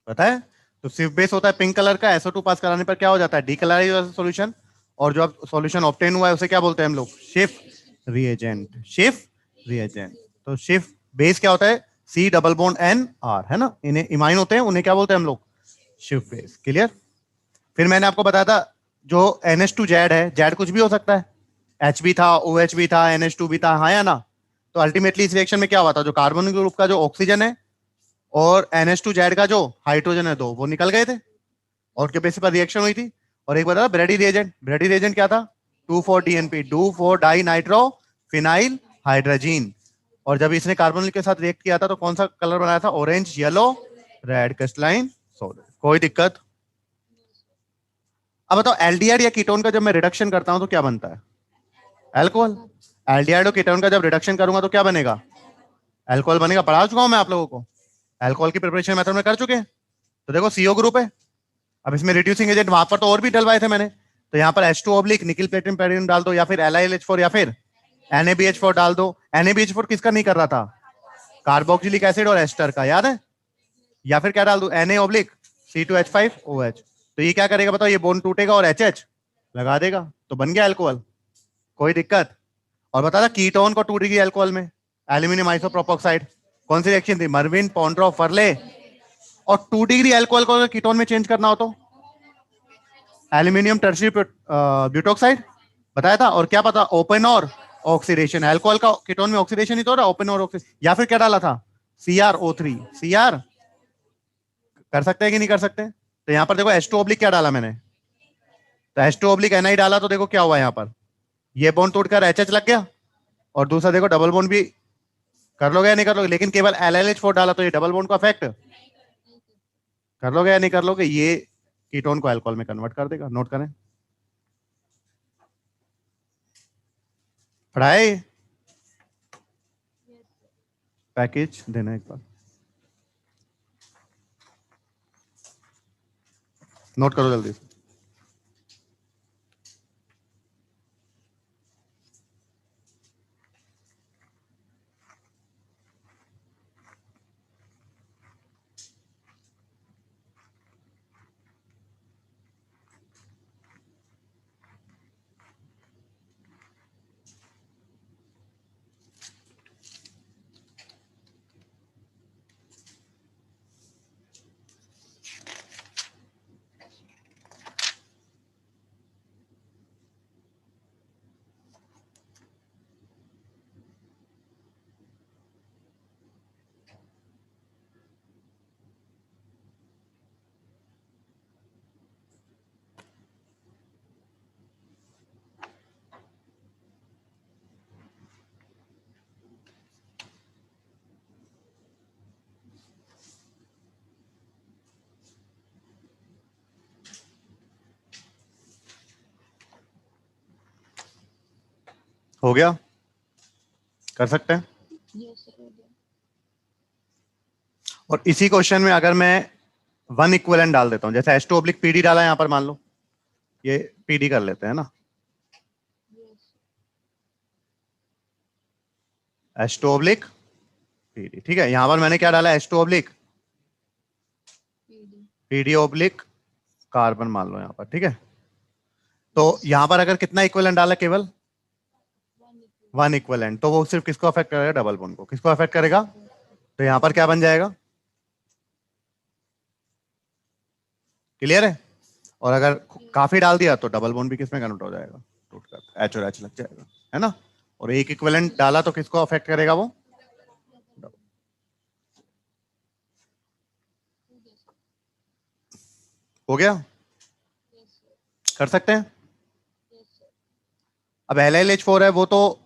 पता है? तो सिर्फ बेस होता है पिंक कलर का, SO2 पास कराने पर क्या हो जाता है, डीकलराइज सॉल्यूशन। और जो अब सॉल्यूशन ऑब्टेन हुआ है उसे क्या बोलते हैं हम लोग, शिफ रिएजेंट, शिफ रिएजेंट। तो शिफ बेस क्या होता है, C डबल बॉन्ड NR, है ना, इन्हें इमाइन होते हैं, उन्हें क्या बोलते हैं हम लोग, शिफ बेस। क्लियर? फिर मैंने आपको बताया था जो NH2 है, जेड कुछ भी हो सकता है, H भी था, OH भी था, NH2 भी था, हाँ या ना? तो अल्टीमेटली इस रिएक्शन में क्या हुआ था, जो कार्बन ग्रुप का जो ऑक्सीजन है और NH2 का जो हाइड्रोजन है, दो वो निकल गए थे और उसके बेसिस पर रिएक्शन हुई थी। और एक बता, ब्रेडी रिएजेंट, ब्रेडी रिएजेंट क्या था, 2,4-DNP, 2,4-डाई नाइट्रो फिनाइल हाइड्रोजीन। और जब इसने कार्बन के साथ रिएक्ट किया था तो कौन सा कलर बनाया था, orange, yellow, red, crystalline solid. कोई दिक्कत? अब बताओ एल्डिहाइड या कीटोन का जब मैं रिडक्शन करता हूं तो क्या बनता है, अल्कोहल। एल्डिहाइड और कीटोन का जब रिडक्शन करूंगा तो क्या बनेगा, अल्कोहल बनेगा। पढ़ा चुका हूं मैं आप लोगों को, अल्कोहल की प्रिपरेशन मेथड में कर चुके हैं। तो देखो CO ग्रुप है, अब इसमें रिड्यूसिंग एजेंट वहां पर तो और भी डलवाए थे मैंने, तो यहाँ पर H2 ऑब्लिक निकिल प्लेटिनम पेरियम डाल दो, या फिर LiLH4 या फिर NaBH4 डाल दो। NaBH4 किसका नहीं कर रहा था, कार्बोक्सिलिक एसिड और एस्टर का, याद है? या फिर क्या डाल दो, Na ऑब्लिक C2H5OH। तो ये क्या करेगा बताओ, ये बोन टूटेगा और HH लगा देगा, तो बन गया अल्कोहल। कोई दिक्कत? और बता था कीटोन को 2 डिग्री अल्कोहल में, एल्यूमिनियम आइसोप्रोपोक्साइड, कौन सी रिएक्शन थी, मर्विन, पॉन्ड्रो, फर्ले। और 2 डिग्री अल्कोहल को कीटोन में चेंज करना हो तो एल्यूमिनियम टर्शियरी ब्यूटोक्साइड बताया था। और क्या पता, ओपन और ऑक्सीडेशन, अल्कोहल का कीटोन में ऑक्सीडेशन ही तो रहा, ओपन और ऑक्सीडेशन। या फिर क्या डाला था, CrO3, Cr कर सकते हैं कि नहीं कर सकते? तो यहां पर देखो H2 ऑब्लिक क्या डाला मैंने, तो H2 ऑब्लिक Ni डाला, तो देखो क्या हुआ यहाँ पर, ये बॉन्ड टूटकर HH लग गया। और दूसरा देखो डबल बॉन्ड भी कर लोगे या नहीं कर लोगे, लेकिन केवल LiLH4 डाला तो ये डबल बॉन्ड को अफेक्ट कर लोगे या नहीं कर लोगे, ये कीटोन को अल्कोहल में कन्वर्ट कर देगा। नोट करें, पढ़ाए, पैकेज देना एक बार, नोट करो जल्दी से। हो गया, कर सकते हैं। और इसी क्वेश्चन में अगर मैं 1 इक्विवेलेंट डाल देता हूं, जैसे H2 ऑब्लिक PD डाला यहां पर, मान लो ये PD कर लेते हैं ना, H2 ऑब्लिक PD, ठीक है। यहां पर मैंने क्या डाला, H2 oblique PD oblique carbon मान लो यहां पर, ठीक है। तो यहां पर अगर कितना इक्विवेलेंट डाला, केवल 1 इक्विवेलेंट, तो वो सिर्फ किसको अफेक्ट करेगा, डबल बॉन्ड को। किसको अफेक्ट करेगा, तो यहां पर क्या बन जाएगा, क्लियर है? और अगर काफी डाल दिया तो डबल बॉन्ड भी किसमें कन्वर्ट हो जाएगा, टूट कर H और H लग जाएगा, है ना। और एक इक्विवेलेंट डाला तो किसको अफेक्ट करेगा वो, हो गया, कर सकते हैं। अब LiLH4 है, वो तो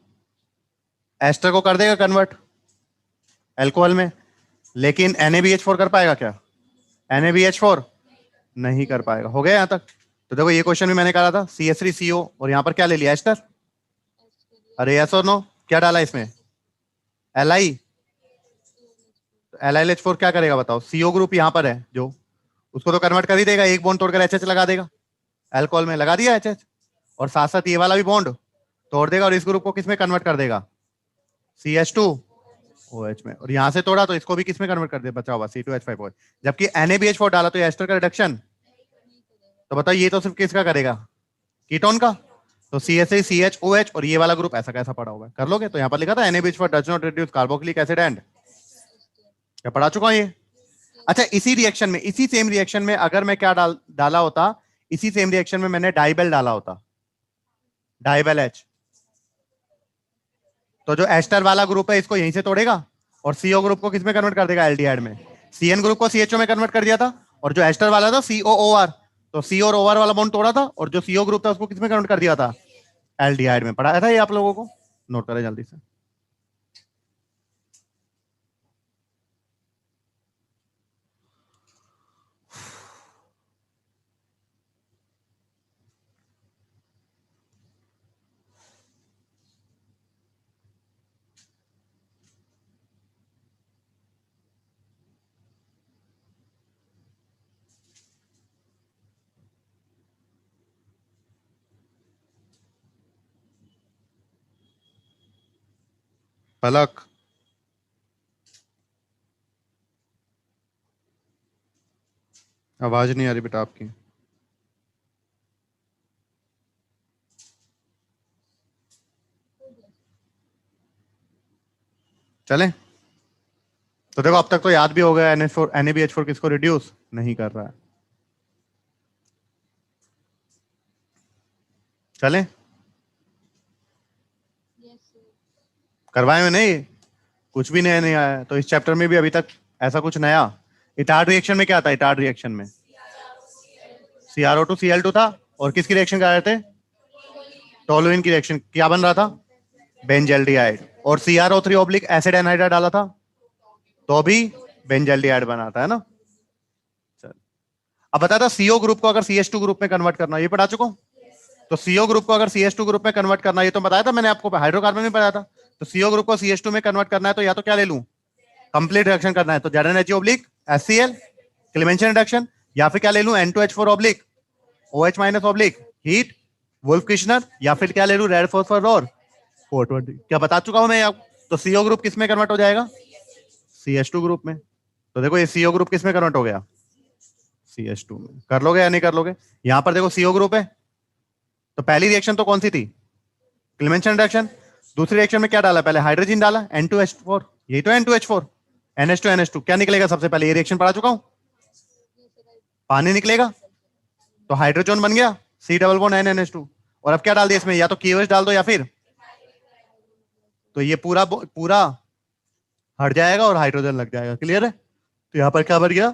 एस्टर को कर देगा कन्वर्ट अल्कोहल में, लेकिन NaBH4 कर पाएगा क्या, NaBH4 नहीं कर पाएगा। हो गया यहां तक? तो देखो ये क्वेश्चन भी मैंने करा था, CH3CO, और यहां पर क्या ले लिया, एस्टर। अरे यस और नो, क्या डाला इसमें, Li। तो LiLH4 क्या करेगा बताओ, CO ग्रुप यहां पर है जो, उसको तो कन्वर्ट कर ही देगा, एक बॉन्ड तोड़कर HH लगा देगा, अल्कोहल में लगा दिया HH, और साथ साथ ये वाला भी बॉन्ड तोड़ देगा और इस ग्रुप को किसमें कन्वर्ट कर देगा, CH2 OH में, और यहां से तोड़ा तो इसको भी किस में कन्वर्ट कर दिया, बचा हुआ C2H5OH। जबकि NaBH4 डाला तो ये एस्टर का रिडक्शन, तो बताओ ये तो सिर्फ किसका करेगा, कीटोन का। तो CH3CHOH और ये वाला ग्रुप ऐसा कैसा पड़ा हुआ है, कर लोगे। तो यहाँ पर लिखा था NaBH4 does not reduce carboxylic acid and, क्या पढ़ा चुका हूं ये। अच्छा, इसी रिएक्शन में, इसी सेम रिएक्शन में अगर मैं क्या डाला होता, इसी सेम रिएक्शन में मैंने डाइबेल डाला होता, डाइबेल H, तो जो एस्टर वाला ग्रुप है इसको यहीं से तोड़ेगा और CO ग्रुप को किस में कन्वर्ट कर देगा, एल्डिहाइड में। CN ग्रुप को CHO में कन्वर्ट कर दिया था, और जो एस्टर वाला था COOR, तो C और OR वाला बॉन्ड तोड़ा था, और जो CO ग्रुप था उसको किस में कन्वर्ट कर दिया था, एल्डिहाइड में। पढ़ाया था ये आप लोगों को, नोट करें जल्दी से। पलक, आवाज नहीं आ रही बेटा आपकी। चलें, तो देखो अब तक तो याद भी हो गया NH4 NaBH4 किसको रिड्यूस नहीं कर रहा है। चलें, करवाए हुए नहीं, कुछ भी नया नहीं आया। तो इस चैप्टर में भी अभी तक ऐसा कुछ नया। इटार्ड रिएक्शन में क्या था, इटार्ड रिएक्शन में CrO2Cl2 था, और किसकी रिएक्शन कर रहे थे, टोलुइन की रिएक्शन। क्या बन रहा था, बेंजल्डिहाइड। और CrO3 ऑब्लिक एसिड एनहाइड्राइड डाला था तो भी बेंजल्डिहाइड बना था, है ना। चल, अब बता था CO ग्रुप को अगर CH2 ग्रुप में कन्वर्ट करना, ये पढ़ा चुका हूं। तो CO ग्रुप को अगर CH2 ग्रुप में कन्वर्ट करना, ये तो बताया था मैंने आपको, हाइड्रोकार्बन में बताया था। तो CO ग्रुप को CH2 में कन्वर्ट करना है तो या तो क्या ले लूं, कंप्लीट रिएक्शन करना है तो ZnHe oblique HCl Clemmensen reduction, या फिर क्या ले लूं N2H4 oblique OH minus oblique heat Wolff Kishner, या फिर क्या ले लूं रेड फॉस्फोर और 420। क्या बता चुका हूं मैं आपको। तो CO ग्रुप किस में कन्वर्ट हो जाएगा, CH2 ग्रुप में। तो देखो ये CO ग्रुप किस में कन्वर्ट हो गया, CH2 में। कर लोगे या नहीं कर लोगे। यहां पर देखो CO ग्रुप है, तो पहली रिएक्शन तो कौन सी थी, क्लेमेंशन रिडक्शन। दूसरी रिएक्शन में क्या डाला, पहले हाइड्रोजन डाला N2H4, यही तो N2H4 NH2NH2। क्या निकलेगा सबसे पहले, ये रिएक्शन पढ़ा चुका हूं, पानी निकलेगा, तो हाइड्रोजन बन गया C डबल बॉन्ड NNH2। और अब क्या डाल दिया इसमें, या तो KOH डाल दो या फिर, तो ये पूरा पूरा हट जाएगा और हाइड्रोजन लग जाएगा। क्लियर है। तो यहाँ पर क्या बन गया,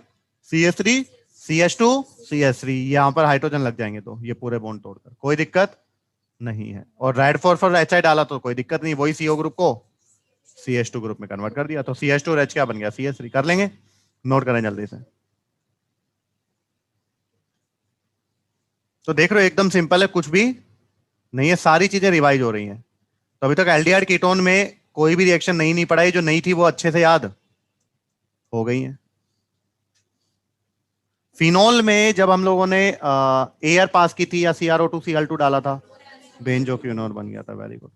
CH3 CH2 CH3, यहाँ पर हाइड्रोजन लग जाएंगे, तो ये पूरे बॉन्ड तोड़कर कोई दिक्कत नहीं है। और रेड फॉस्फोर HI डाला तो कोई दिक्कत नहीं, वही CO ग्रुप को CH2 ग्रुप में कन्वर्ट कर दिया, तो CH2 और H क्या बन गया, CH3। कर लेंगे, नोट करें जल्दी से। तो देख रहे हो एकदम सिंपल है, कुछ भी नहीं है, सारी चीजें रिवाइज हो रही हैं। तो अभी तक एल्डिहाइड कीटोन में कोई भी रिएक्शन नहीं पढ़ाई, जो नहीं थी वो अच्छे से याद हो गई है। फिनोल में जब हम लोगों ने एयर पास की थी या CrO2Cl2 डाला था, बेंजोक्विनोन बन गया था। वेरी गुड,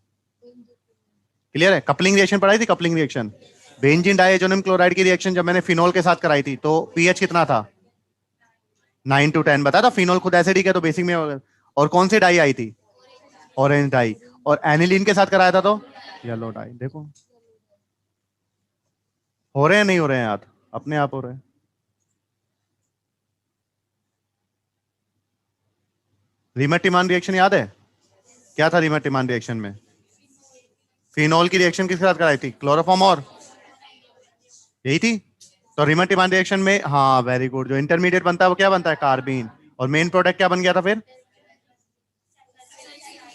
क्लियर है। कपलिंग रिएक्शन पढ़ाई थी, coupling reaction, benzene diazonium chloride की रिएक्शन जब मैंने फिनोल के साथ कराई थी तो पीएच कितना था, 9 to 10 बताया था। फिनोल खुद एसिडिक है तो बेसिक में। और कौन सी डाई आई थी, ऑरेंज डाई। और एनिलीन के साथ कराया था तो येलो डाई। देखो हो रहे हैं नहीं हो रहे हैं याद, अपने आप हो रहे हैं। रीमेटिमान रिएक्शन याद है, क्या था रीमेटिमान रिएक्शन में, फिनोल की रिएक्शन किसके साथ कराई थी, क्लोरोफॉर्म और, यही थी। तो रीमेटिमान रिएक्शन में, हाँ वेरी गुड, जो इंटरमीडिएट बनता है वो क्या बनता है, कार्बीन। और मेन प्रोडक्ट क्या बन गया था फिर,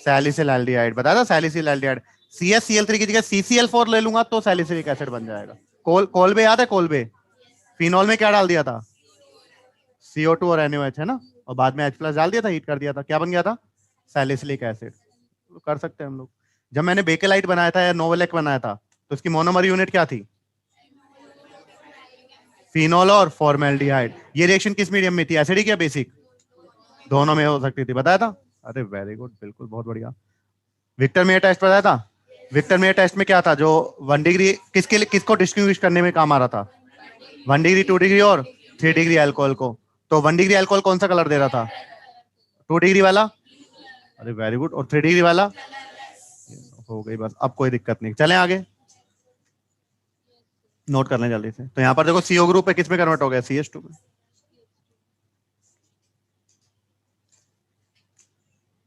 सैलिसिल एल्डिहाइड। बताया था सैलिसिल एल्डिहाइड। CaCl3 की जगह CCl4 ले लूंगा तो सैलिसिलिक एसिड बन जाएगा। कोलबे याद है, कोलबे फिनोल में क्या डाल दिया था, CO2 और NaOH, है ना। और बाद में H+ डाल दिया था, हीट कर दिया था, क्या बन गया था, सैलिसिलिक एसिड। तो कर सकते हैं हम लोग। जब मैंने बेकेलाइट बनाया था या नोवेलेक बनाया था तो उसकी मोनोमर यूनिट क्या थी, फिनोल और फॉर्मेल्डिहाइड। ये रिएक्शन किस मीडियम में थी, एसिडिक या बेसिक, दोनों में हो सकती थी, बताया था। अरे वेरी गुड, बिल्कुल बहुत बढ़िया। विक्टर मेयर टेस्ट बताया था, विक्टर मेयर टेस्ट में क्या था, जो 1 डिग्री किसके लिए, किसको डिस्टिंग्विश करने में काम आ रहा था, 1 डिग्री, 2 डिग्री और 3 डिग्री अल्कोहल को। तो 1 डिग्री अल्कोहल कौन सा कलर दे रहा था, 2 डिग्री वाला। अरे वेरी गुड। और 3 डिग्री वाला हो गई बस, अब कोई दिक्कत नहीं, चलें आगे। नोट कर लें जल्दी से। तो यहाँ पर देखो सीओ ग्रुप है, किस में कन्वर्ट हो गया, CH2 में।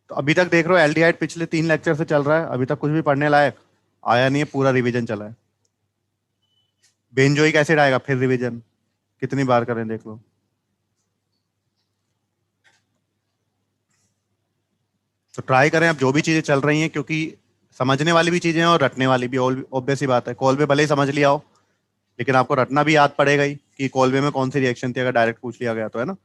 तो अभी तक देख रहे हो एल्डिहाइड पिछले 3 लेक्चर से चल रहा है, अभी तक कुछ भी पढ़ने लायक आया नहीं है, पूरा रिवीजन चला है। बेंजोइक एसिड आएगा, फिर रिवीजन कितनी बार करें देख लो। तो ट्राई करें अब जो भी चीजें चल रही हैं, क्योंकि समझने वाली भी चीजें हैं और रटने वाली भी, ऑब्वियस ही बात है। कॉल पे भले ही समझ लिया हो, लेकिन आपको रटना भी याद पड़ेगा ही कि कॉल में कौन सी रिएक्शन थी, अगर डायरेक्ट पूछ लिया गया तो, है ना।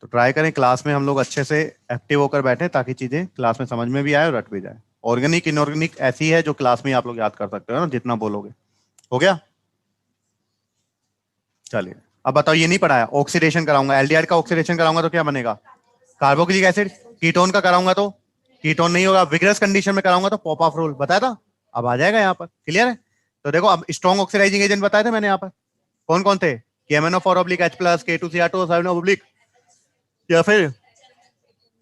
तो ट्राई करें क्लास में हम लोग अच्छे से एक्टिव होकर बैठे, ताकि चीजें क्लास में समझ में भी आए और रट भी जाए। ऑर्गेनिक इनऑर्गेनिक ऐसी है जो क्लास में आप लोग याद कर सकते हो ना, जितना बोलोगे। हो गया, चलिए। अब बताओ, ये नहीं पढ़ाया, ऑक्सीडेशन कराऊंगा, एल्डिहाइड का ऑक्सीडेशन कराऊंगा तो क्या बनेगा, कार्बोक्सिलिक एसिड। कीटोन का कराऊंगा तो कीटोन नहीं होगा, विग्रस कंडीशन में कराऊंगा तो पॉप रूल बताया था, अब आ जाएगा यहाँ पर, क्लियर है। तो देखो अब स्ट्रॉन्ग ऑक्सीडाइजिंग एजेंट बताए थे मैंने यहाँ पर, कौन कौन थे, KMnO4/H+, K2Cr2, या फिर,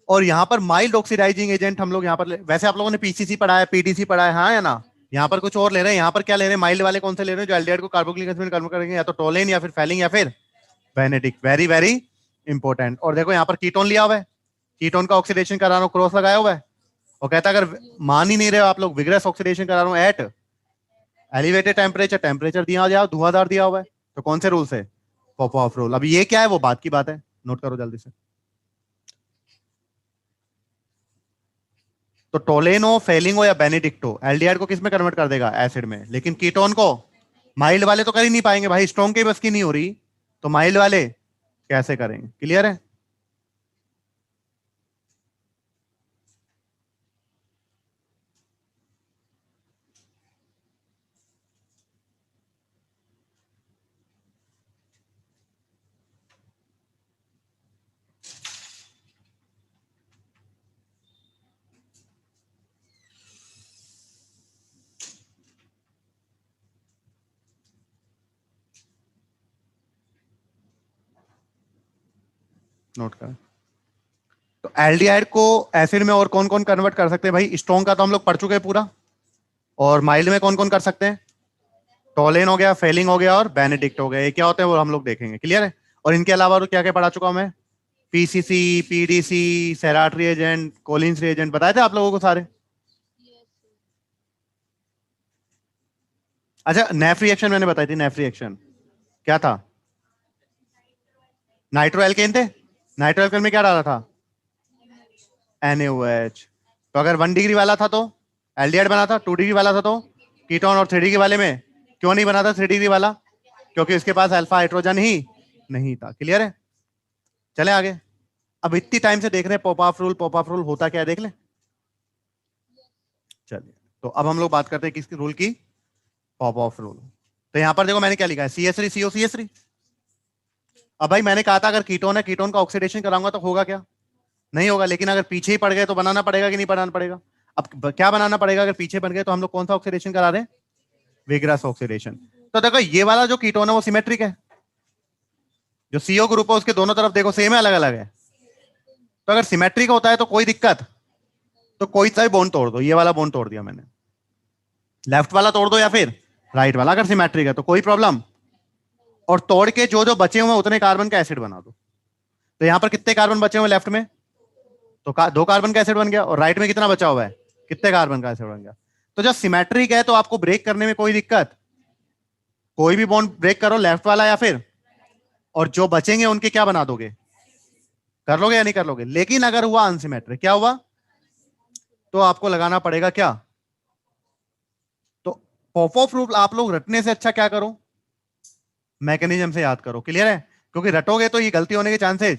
और यहाँ पर माइल्ड ऑक्सीडाइजिंग एजेंट हम लोग यहाँ पर वैसे आप लोगों ने PCC पढ़ा है, PDC पढ़ा है, हाँ या ना। यहाँ पर कुछ और ले रहे हैं, यहाँ पर क्या ले रहे हैं, माइल्ड वाले कौन से ले रहे हैं, जो एल्डिहाइड को कार्बोक्सिलिक एसिड में कन्वर्ट करेंगे, या तो टोलेन या फिर फैलिंग या फिर बेनेडिक। Very very important. और देखो यहाँ पर कीटोन लिया हुआ है, कीटोन का ऑक्सीडेशन करा रहा हूँ, क्रॉस लगाया हुआ है, और कहता है अगर मान ही नहीं रहे हो आप लोग, विग्रस ऑक्सीडेशन करा रहा हूँ एट एलिवेटेड टेम्परेचर, टेम्परेचर दिया हुआ, धुआंधार दिया हुआ है, तो कौन से रूल से, पॉप रूल। अब ये क्या है, वो बात की बात है, नोट करो जल्दी से। तो टोलेनो, फेलिंगो या बेनेडिक्टो एल्डिहाइड को किस में कन्वर्ट कर देगा, एसिड में, लेकिन कीटोन को माइल्ड वाले तो कर ही नहीं पाएंगे भाई, स्ट्रॉन्ग के बस की नहीं हो रही, तो माइल्ड वाले कैसे करेंगे, क्लियर है। नोट कर। तो एल्डिहाइड को एसिड में और कौन कौन कन्वर्ट कर सकते हैं भाई, स्ट्रॉन्ग का तो हम लोग पढ़ चुके हैं पूरा, और माइल्ड में कौन कौन कर सकते हैं, टोलेन हो गया, फेलिंग हो गया और बेनेडिक्ट हो गया, ये क्या होते हैं वो हम लोग देखेंगे, क्लियर है। और इनके अलावा और क्या क्या पढ़ा चुका हूं मैं, PCC, PDC, Sarett reagent, Collins reagent बताए थे आप लोगों को सारे। अच्छा, नेफ रिएक्शन मैंने बताई थी, नेफ रिएक्शन क्या था, नाइट्रो एल्केन थे, नाइट्रो एल्केन में क्या डाला था, NaOH। तो अगर 1 डिग्री वाला था तो एल्डिहाइड बना था, 2 डिग्री वाला था तो कीटोन, और 3 डिग्री वाले में क्यों नहीं बना था 3 डिग्री वाला, क्योंकि उसके पास अल्फा हाइड्रोजन ही नहीं था, क्लियर है। चले आगे। अब इतनी टाइम से देख रहे हैं पॉप ऑफ रूल होता क्या है, देख ले। चलिए, तो अब हम लोग बात करते हैं किसकी रूल की, पॉप ऑफ रूल। तो यहां पर देखो मैंने क्या लिखा है, CH3 CO CH3। अब भाई मैंने कहा था अगर कीटोन है, कीटोन का ऑक्सीडेशन कराऊंगा तो होगा क्या, नहीं होगा, लेकिन अगर पीछे ही पड़ गए तो बनाना पड़ेगा कि नहीं बनाना पड़ेगा। अब क्या बनाना पड़ेगा, अगर पीछे बन गए तो हम लोग कौन सा ऑक्सीडेशन करा रहे हैं, विग्रस ऑक्सीडेशन। तो देखो ये वाला जो कीटोन है वो सिमेट्रिक है, जो CO ग्रुप है उसके दोनों तरफ देखो सेम है, अलग अलग है। तो अगर सिमेट्रिक होता है तो कोई दिक्कत, तो कोई सा भी बॉन्ड तोड़ दो, ये वाला बॉन्ड तोड़ दिया मैंने, लेफ्ट वाला तोड़ दो या फिर राइट वाला, अगर सिमेट्रिक है तो कोई प्रॉब्लम। और तोड़ के जो जो बचे हुए उतने कार्बन का एसिड बना दो। तो यहां पर कितने कार्बन बचे हुए लेफ्ट में, तो 2 कार्बन का एसिड बन गया, और राइट में कितना बचा हुआ है, कितने कार्बन का एसिड बन गया। तो जब सिमेट्रिक है तो आपको ब्रेक करने में कोई दिक्कत, कोई भी बॉन्ड ब्रेक करो, लेफ्ट वाला या फिर, और जो बचेंगे उनके क्या बना दोगे, कर लोगे या नहीं कर लोगे। लेकिन अगर हुआ अनसिमेट्रिक, क्या हुआ, तो आपको लगाना पड़ेगा क्या, तो पॉप ऑफ रूल आप लोग रटने से अच्छा क्या करो, मैकेनिज्म से याद करो, क्लियर है। क्योंकि रटोगे तो ये गलती होने के चांसेस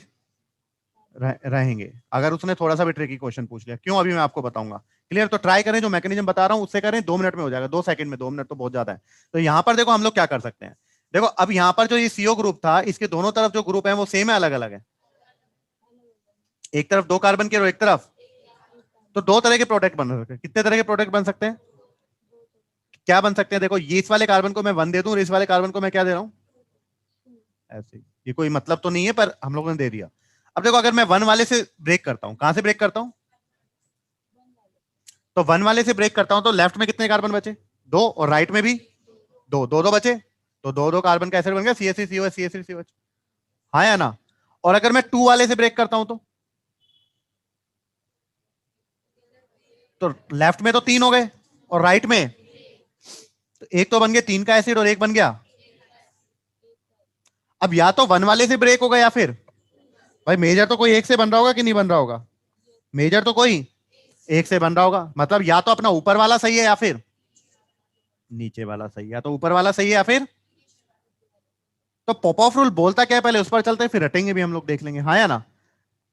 रहेंगे, अगर उसने थोड़ा सा भी ट्रिकी क्वेश्चन पूछ लिया, क्यों अभी मैं आपको बताऊंगा, क्लियर। तो ट्राई करें, जो मैकेनिज्म बता रहा हूं उससे करें, 2 मिनट में हो जाएगा, 2 सेकंड में, 2 मिनट तो बहुत ज्यादा है। तो यहां पर देखो हम लोग क्या कर सकते हैं, देखो अब यहां पर जो ये CO ग्रुप था, इसके दोनों तरफ जो ग्रुप है वो सेम है, अलग अलग है, एक तरफ 2 कार्बन के और एक तरफ, तो 2 तरह के प्रोडक्ट बन सकते हैं। कितने तरह के प्रोडक्ट बन सकते हैं, क्या बन सकते हैं, देखो ये इस वाले कार्बन को मैं 1 दे दूं और इस वाले कार्बन को मैं क्या दे रहा हूं, ऐसे ही। ये कोई मतलब तो नहीं है पर हम लोगों ने दे दिया। अब देखो अगर मैं 1 वाले से ब्रेक करता हूं, कहां से ब्रेक करता हूं, तो 1 वाले से ब्रेक करता हूं तो लेफ्ट में कितने कार्बन बचे, 2, और राइट में भी दो, दो दो बचे, तो दो दो कार्बन का एसिड बन गया CH3COH CH3COH, हाँ या ना। और अगर मैं 2 वाले से ब्रेक करता हूं तो लेफ्ट में तो 3 हो गए और राइट में तो एक तो बन गया 3 का एसिड और एक बन गया। अब या तो 1 वाले से ब्रेक होगा या फिर भाई मेजर तो कोई एक से बन रहा होगा कि नहीं बन रहा होगा, मेजर तो कोई एक से बन रहा होगा, मतलब या तो अपना ऊपर वाला सही है या फिर नीचे वाला सही है, या तो ऊपर वाला सही है या फिर। तो पॉपऑफ रूल बोलता क्या है पहले उस पर चलते हैं, फिर रटेंगे भी हम लोग, देख लेंगे हाँ या ना।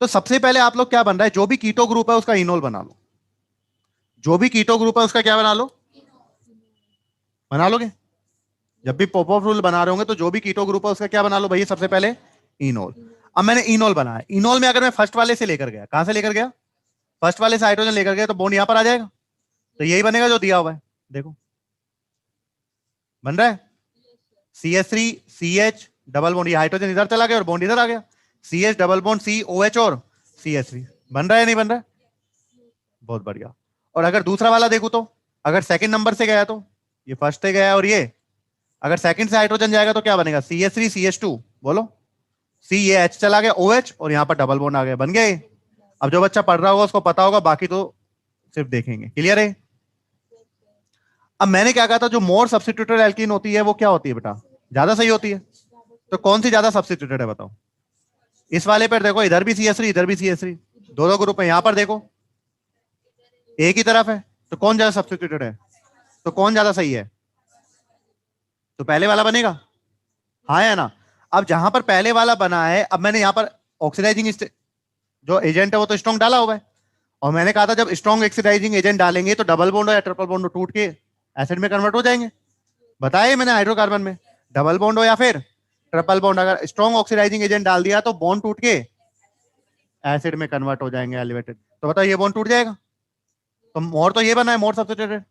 तो सबसे पहले आप लोग क्या बन रहा है, जो भी कीटो ग्रुप है उसका इनोल बना लो, जो भी कीटो ग्रुप है उसका क्या बना लो, बना लोगे। जब भी पॉपऑफ रूल बना रहे होंगे तो जो भी कीटो ग्रुप है उसका क्या बना लो भैया, सबसे पहले इनोल। अब मैंने इनोल बनाया, इनोल में अगर मैं फर्स्ट वाले से लेकर गया, कहां से लेकर गया, फर्स्ट वाले से हाइड्रोजन लेकर गया, तो बॉन्ड यहां पर आ जाएगा, तो यही बनेगा जो दिया हुआ है, देखो बन रहा है CH3CH डबल बॉन्ड, ये हाइड्रोजन इधर चला गया और बॉन्ड इधर आ गया, CH डबल बॉन्ड COH और CH3, बन रहा है नहीं बन रहा है, बहुत बढ़िया। और अगर दूसरा वाला देखूं तो अगर सेकंड नंबर से गया तो ये फर्स्ट से गया, और ये अगर सेकंड से हाइड्रोजन जाएगा तो क्या बनेगा, CH3CH2, बोलो सी, ये H चला गया OH और यहां पर डबल बॉन्ड आ गया, बन गया ये। अब जो बच्चा पढ़ रहा होगा उसको पता होगा, बाकी तो सिर्फ देखेंगे, क्लियर है। अब मैंने क्या कहा था, जो मोर सब्स्टिट्यूटेड एल्कीन होती है वो क्या होती है बेटा, ज्यादा सही होती है, तो कौन सी ज्यादा सब्स्टिट्यूटेड है बताओ। इस वाले पर देखो, इधर भी CH3 इधर भी CH3, दो दो ग्रुप है, यहां पर देखो एक ही तरफ है, तो कौन ज्यादा सब्स्टिट्यूटेड है, तो कौन ज्यादा सही है, तो पहले वाला बनेगा, हाँ या ना। अब जहां पर पहले वाला बना है, अब मैंने यहां पर ऑक्सीडाइजिंग जो एजेंट है वो तो स्ट्रॉन्ग डाला हुआ है, और मैंने कहा था जब स्ट्रॉन्ग ऑक्सीडाइजिंग एजेंट डालेंगे तो डबल बॉन्ड या ट्रिपल बॉन्ड टूट के एसिड में कन्वर्ट हो जाएंगे, बताया मैंने हाइड्रोकार्बन में, डबल बॉन्ड हो या फिर ट्रिपल बॉन्ड, अगर स्ट्रॉन्ग ऑक्सीडाइजिंग एजेंट डाल दिया तो बॉन्ड टूट के एसिड में कन्वर्ट हो जाएंगे एलिवेटेड, तो बताओ ये बॉन्ड टूट जाएगा, तो मोर तो ये बना है मोर सब्स्टिट्यूटेड,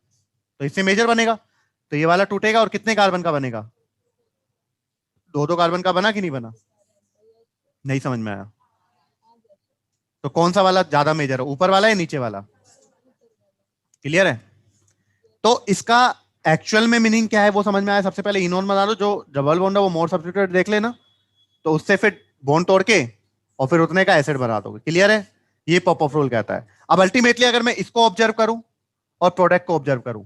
तो इससे मेजर बनेगा, तो ये वाला टूटेगा और कितने कार्बन का बनेगा, दो दो कार्बन का बना कि नहीं बना, नहीं समझ में आया, तो कौन सा वाला ज्यादा मेजर है, ऊपर वाला या नीचे वाला, क्लियर है। तो इसका एक्चुअल में मीनिंग क्या है वो समझ में आया, सबसे पहले इनोन बना लो, जो डबल बॉन्ड है वो मोर सब्स्टिट्यूटेड देख लेना, तो उससे फिर बॉन्ड तोड़ के और फिर उतने का एसिड बना दोगे, क्लियर है। ये पॉपऑफ रूल कहता है। अब अल्टीमेटली अगर मैं इसको ऑब्जर्व करूं और प्रोडक्ट को ऑब्जर्व करूं,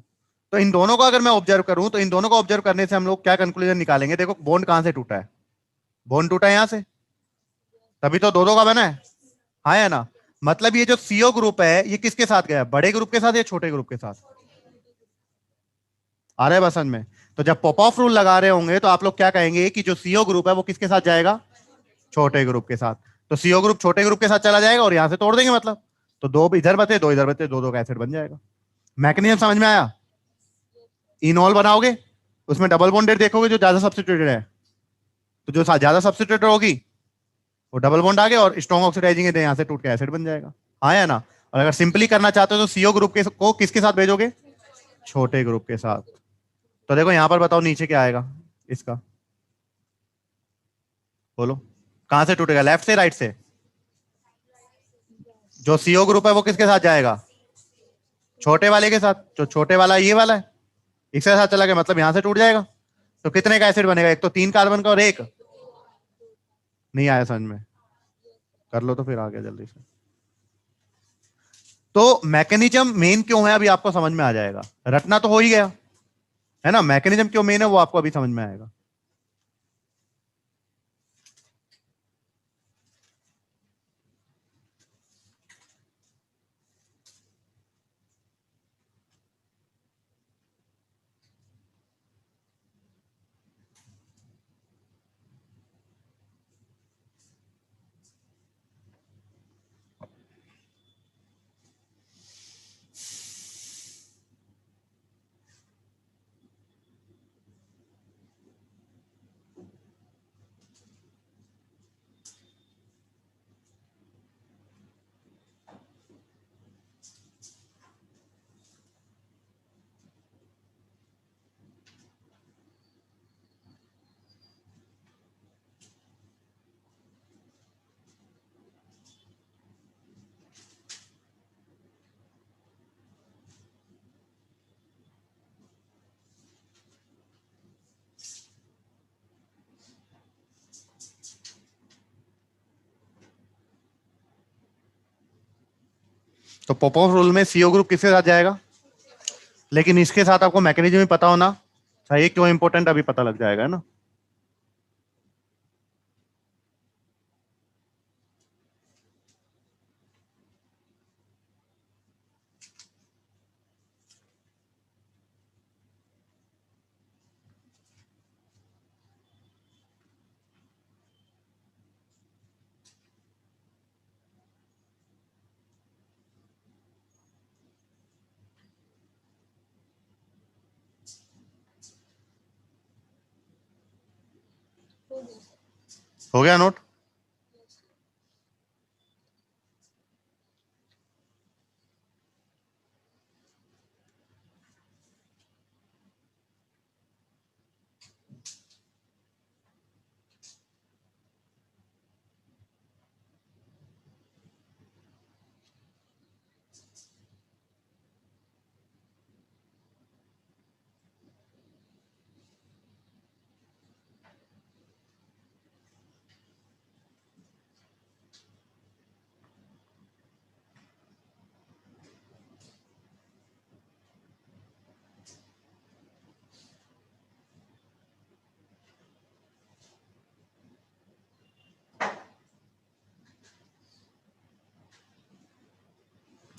तो इन दोनों को अगर मैं ऑब्जर्व करूं तो इन दोनों को ऑब्जर्व करने से हम लोग क्या कंक्लूजन निकालेंगे, देखो बॉन्ड कहां से टूटा है, बॉन्ड टूटा है यहां से, तभी तो दो दो का बना है, हाँ या ना। मतलब ये जो सीओ ग्रुप है ये किसके साथ गया, बड़े ग्रुप के साथ या छोटे ग्रुप के साथ, आ रहा है बसन में। तो जब पॉप ऑफ रूल लगा रहे होंगे तो आप लोग क्या कहेंगे कि जो सीओ ग्रुप है वो किसके साथ जाएगा, छोटे ग्रुप के साथ, तो सीओ ग्रुप छोटे ग्रुप के साथ चला जाएगा और यहां से तोड़ देंगे, मतलब तो दो इधर बचे दो इधर बचे, दो दो का एसिड बन जाएगा। मैकेनिज्म समझ में आया। इनॉल बनाओगे, उसमें डबल बॉन्डेड देखोगे जो ज्यादा सब्स्टिट्यूटेड है, तो जो ज्यादा सब्स्टिट्यूटेड होगी वो डबल बॉन्ड आ गया और स्ट्रॉन्ग ऑक्सीडाइजिंग है यहाँ से टूट के एसिड बन जाएगा, हाँ या ना। और अगर सिंपली करना चाहते हो तो सीओ ग्रुप के को किसके साथ भेजोगे, छोटे ग्रुप के साथ। तो देखो यहां पर बताओ नीचे क्या आएगा इसका, बोलो कहां से टूटेगा, लेफ्ट से राइट से, जो सीओ ग्रुप है वो किसके साथ जाएगा, छोटे वाले के साथ, जो छोटे वाला ये वाला है इसके साथ चला गया, मतलब यहां से टूट जाएगा, तो कितने का एसिड बनेगा, एक तो 3 कार्बन का और एक, नहीं आया समझ में, कर लो तो फिर आ गया जल्दी से। तो मैकेनिज्म मेन क्यों है अभी आपको समझ में आ जाएगा, रटना तो हो ही गया है ना, मैकेनिज्म क्यों मेन है वो आपको अभी समझ में आएगा। तो पोपोव रूल में सीओ ग्रुप किसके साथ जाएगा, लेकिन इसके साथ आपको मैकेनिज्म भी पता होना चाहिए, क्यों इंपॉर्टेंट अभी पता लग जाएगा ना। हो गया नोट।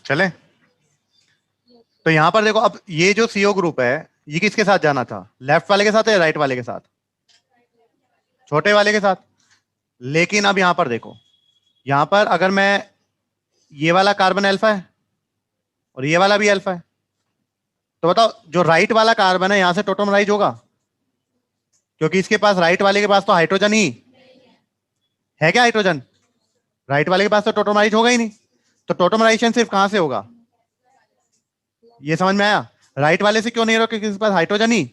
चले, तो यहां पर देखो, अब ये जो सीओ ग्रुप है ये किसके साथ जाना था, लेफ्ट वाले के साथ या राइट वाले के साथ, छोटे वाले के साथ। लेकिन अब यहां पर देखो, यहां पर अगर मैं, ये वाला कार्बन अल्फा है और ये वाला भी अल्फा है, तो बताओ जो राइट वाला कार्बन है यहां से टोटोमराइज होगा, क्योंकि इसके पास, राइट वाले के पास तो हाइड्रोजन ही है, क्या हाइड्रोजन, राइट वाले के पास तो टोटोमराइज होगा ही नहीं। तो टोटोमराइजेशन सिर्फ कहां से होगा, ये समझ में आया, राइट वाले से क्यों नहीं होगा, क्योंकि इसके पास हाइड्रोजन ही,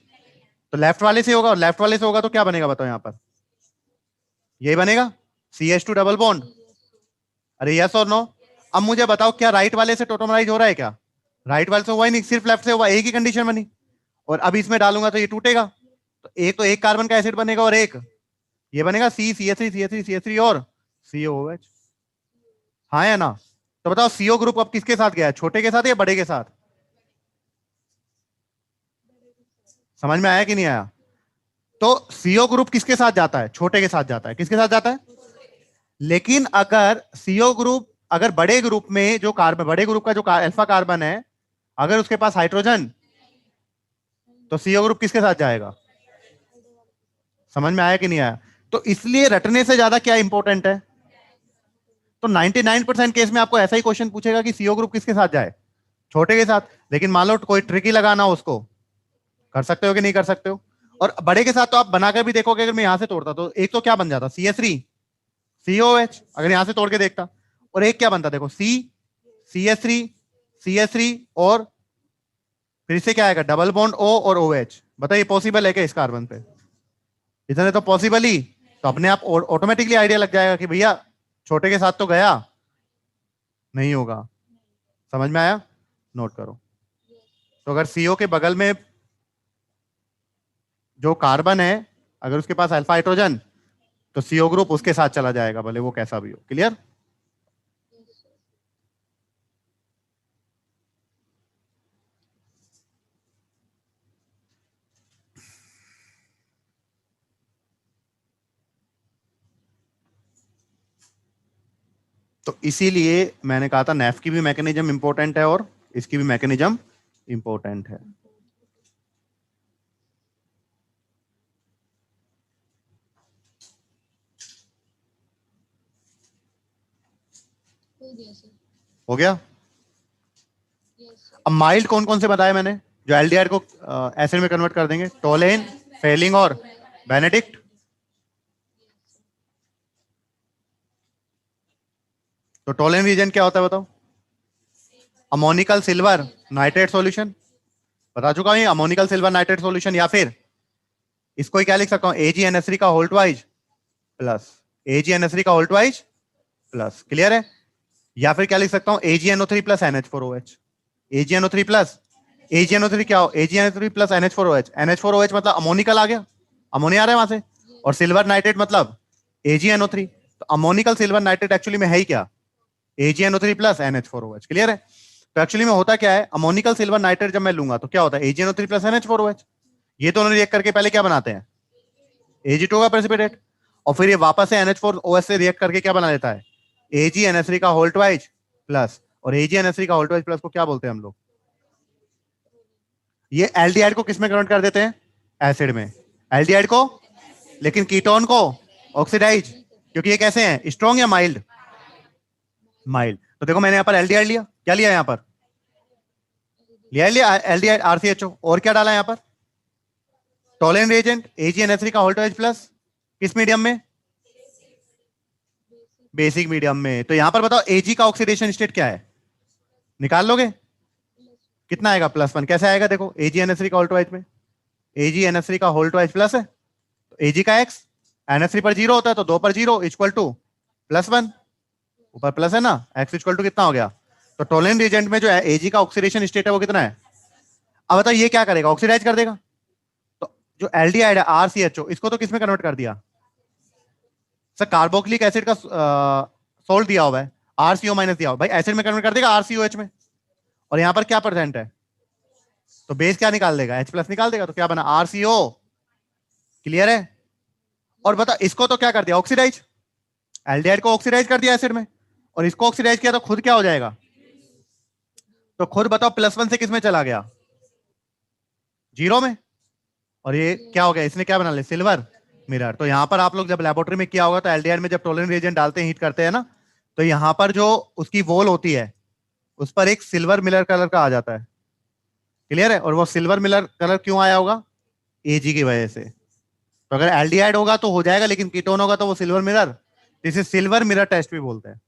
तो लेफ्ट वाले से होगा, और लेफ्ट वाले से होगा तो क्या बनेगा बताओ, यहां पर यही बनेगा, CH2 डबल बॉन्ड। अरे यस और नो। अब मुझे बताओ, क्या राइट वाले से टोटोमराइज हो रहा है क्या, राइट वाले से हुआ ही नहीं, सिर्फ लेफ्ट से हुआ, एक ही कंडीशन बनी। और अब इसमें डालूंगा तो ये टूटेगा, तो एक कार्बन का एसिड बनेगा और एक ये बनेगा, CH3 और COOH। हाँ या ना। तो बताओ सीओ ग्रुप अब किसके साथ गया है, छोटे के साथ या बड़े के साथ, समझ में आया कि नहीं आया। तो सीओ ग्रुप किसके साथ जाता है, छोटे के साथ जाता है, किसके साथ जाता है। लेकिन अगर सीओ ग्रुप, अगर बड़े ग्रुप में जो कार्बन, बड़े ग्रुप का जो अल्फा कार्बन है, अगर उसके पास हाइड्रोजन, तो सीओ ग्रुप किसके साथ जाएगा, समझ में आया कि नहीं आया। तो इसलिए रटने से ज्यादा क्या इंपॉर्टेंट है, तो 99% केस में आपको ऐसा ही क्वेश्चन पूछेगा कि सीओ ग्रुप किसके साथ जाए, छोटे के साथ। लेकिन मान लो कोई ट्रिकी लगाना हो, उसको कर सकते हो कि नहीं कर सकते हो। और बड़े के साथ तो आप बनाकर भी देखोगे, अगर मैं यहां से तोड़ता तो एक तो क्या बन जाता, CH3 COH, अगर यहां से तोड़ के देखता, और एक क्या बनता, देखो CH3 और फिर से क्या आएगा, डबल बॉन्ड O और OH। बताइए पॉसिबल है क्या इस कार्बन पे, इतने तो पॉसिबल ही। तो अपने आप ऑटोमेटिकली आइडिया लग जाएगा कि भैया छोटे के साथ तो गया नहीं होगा, समझ में आया। नोट करो, तो अगर CO के बगल में जो कार्बन है, अगर उसके पास अल्फा हाइड्रोजन, तो सीओ ग्रुप उसके साथ चला जाएगा, भले वो कैसा भी हो। क्लियर। तो इसीलिए मैंने कहा था नेफ की भी मैकेनिज्म इंपॉर्टेंट है और इसकी भी मैकेनिज्म इंपॉर्टेंट है। हो गया। अब माइल्ड कौन कौन से बताए मैंने, जो एल्डिहाइड को एसिड में कन्वर्ट कर देंगे, टोलेन, फेलिंग और बेनेडिक्ट। तो टोलेन रीजन क्या होता है बताओ, अमोनिकल सिल्वर नाइट्रेट सॉल्यूशन, बता चुका हूं, अमोनिकल सिल्वर नाइट्रेट सॉल्यूशन। या फिर इसको ही क्या लिख सकता हूं, AgNH3 का होल्ट वाइज प्लस AgNH3 का होल्ट वाइज प्लस। क्लियर है। या फिर क्या लिख सकता हूं, AgNO3 plus NH4OH, AgNO3 plus, AgNO3 क्या हो, AgNO3 प्लस NH4OH, NH4OH मतलब अमोनिकल आ गया, अमोनिया आ रहा है वहां से, और सिल्वर नाइट्रेट मतलब AgNO3। तो अमोनिकल सिल्वर नाइट्रेट एक्चुअली में है ही क्या, AgNO3 प्लस NH4OH। क्लियर है। तो एक्चुअली में होता क्या है, अमोनिकल सिल्वर नाइट्रेट जब मैं लूंगा तो क्या होता है, AgNO3 प्लस NH4OH। ये दोनों रिएक्ट करके पहले क्या बनाते हैं, Ag2 का प्रेसिपिटेट, और फिर ये वापस से NH4OH से रिएक्ट करके क्या बना लेता है, AgNH3 का होल ट्वाइस प्लस। और AgNH3 का होल ट्वाइस प्लस को क्या बोलते हैं हम लोग, ये एल्डिहाइड को किस में कन्वर्ट कर देते हैं, एसिड में, एल्डिहाइड को, लेकिन कीटोन को ऑक्सीडाइज, क्योंकि ये कैसे हैं, स्ट्रॉन्ग या माइल्ड, माइल्ड। तो देखो मैंने यहाँ पर एल्डिहाइड लिया, क्या लिया यहाँ पर, लिया एल्डिहाइड RCHO, और क्या डाला यहाँ पर, टोलेन रिएजेंट AgNH3 का होल ट्वाइस प्लस, किस मीडियम में, बेसिक मीडियम में। तो यहां पर बताओ Ag का ऑक्सीडेशन स्टेट क्या है, निकाल लोगे, कितना आएगा, +1। कैसे आएगा, देखो AgNH3 का होल ट्वाइस में, AgNH3 का होल ट्वाइस प्लस है, तो Ag का x, NH3 पर 0 होता है तो 2 पर 0 इक्वल टू +1, ऊपर प्लस है ना, x इक्वल टू कितना हो गया। तो टोलेन रिएजेंट में जो है Ag का ऑक्सीडेशन स्टेट है वो कितना है। अब बताओ ये क्या करेगा, ऑक्सीडाइज कर देगा। तो जो एल्डिहाइड है RCHO, इसको तो किसमें कन्वर्ट कर दिया, सर कार्बोक्सिलिक एसिड का सोल्ट दिया हुआ है, RCO माइनस दिया हुआ, भाई एसिड में कन्वर्ट कर देगा RCOH में। और यहां पर क्या परसेंट है, तो बेस क्या निकाल देगा, H+ निकाल देगा, तो क्या बना RCO, क्लियर है। और बता इसको तो क्या कर दिया, ऑक्सीडाइज, एल्डिहाइड को ऑक्सीडाइज कर दिया एसिड में, और इसको ऑक्सीडाइज किया तो खुद क्या हो जाएगा, तो खुद बताओ +1 से किस में चला गया, 0 में। और ये क्या हो गया, इसने क्या बना लिया, सिल्वर मिरर। तो यहां पर आप लोग जब लेबोरेटरी में किया होगा तो एल्डिहाइड में जब टोलेरेंट रिएजेंट डालते हैं, हीट करते हैं ना, तो यहां पर जो उसकी वॉल होती है उस पर एक सिल्वर मिलर कलर का आ जाता है, क्लियर है। और वो सिल्वर मिलर कलर क्यों आया होगा, Ag की वजह से। तो अगर एल्डिहाइड होगा तो हो जाएगा, लेकिन कीटोन होगा तो वो सिल्वर मिरर, जिसे सिल्वर मिरर टेस्ट भी बोलते हैं।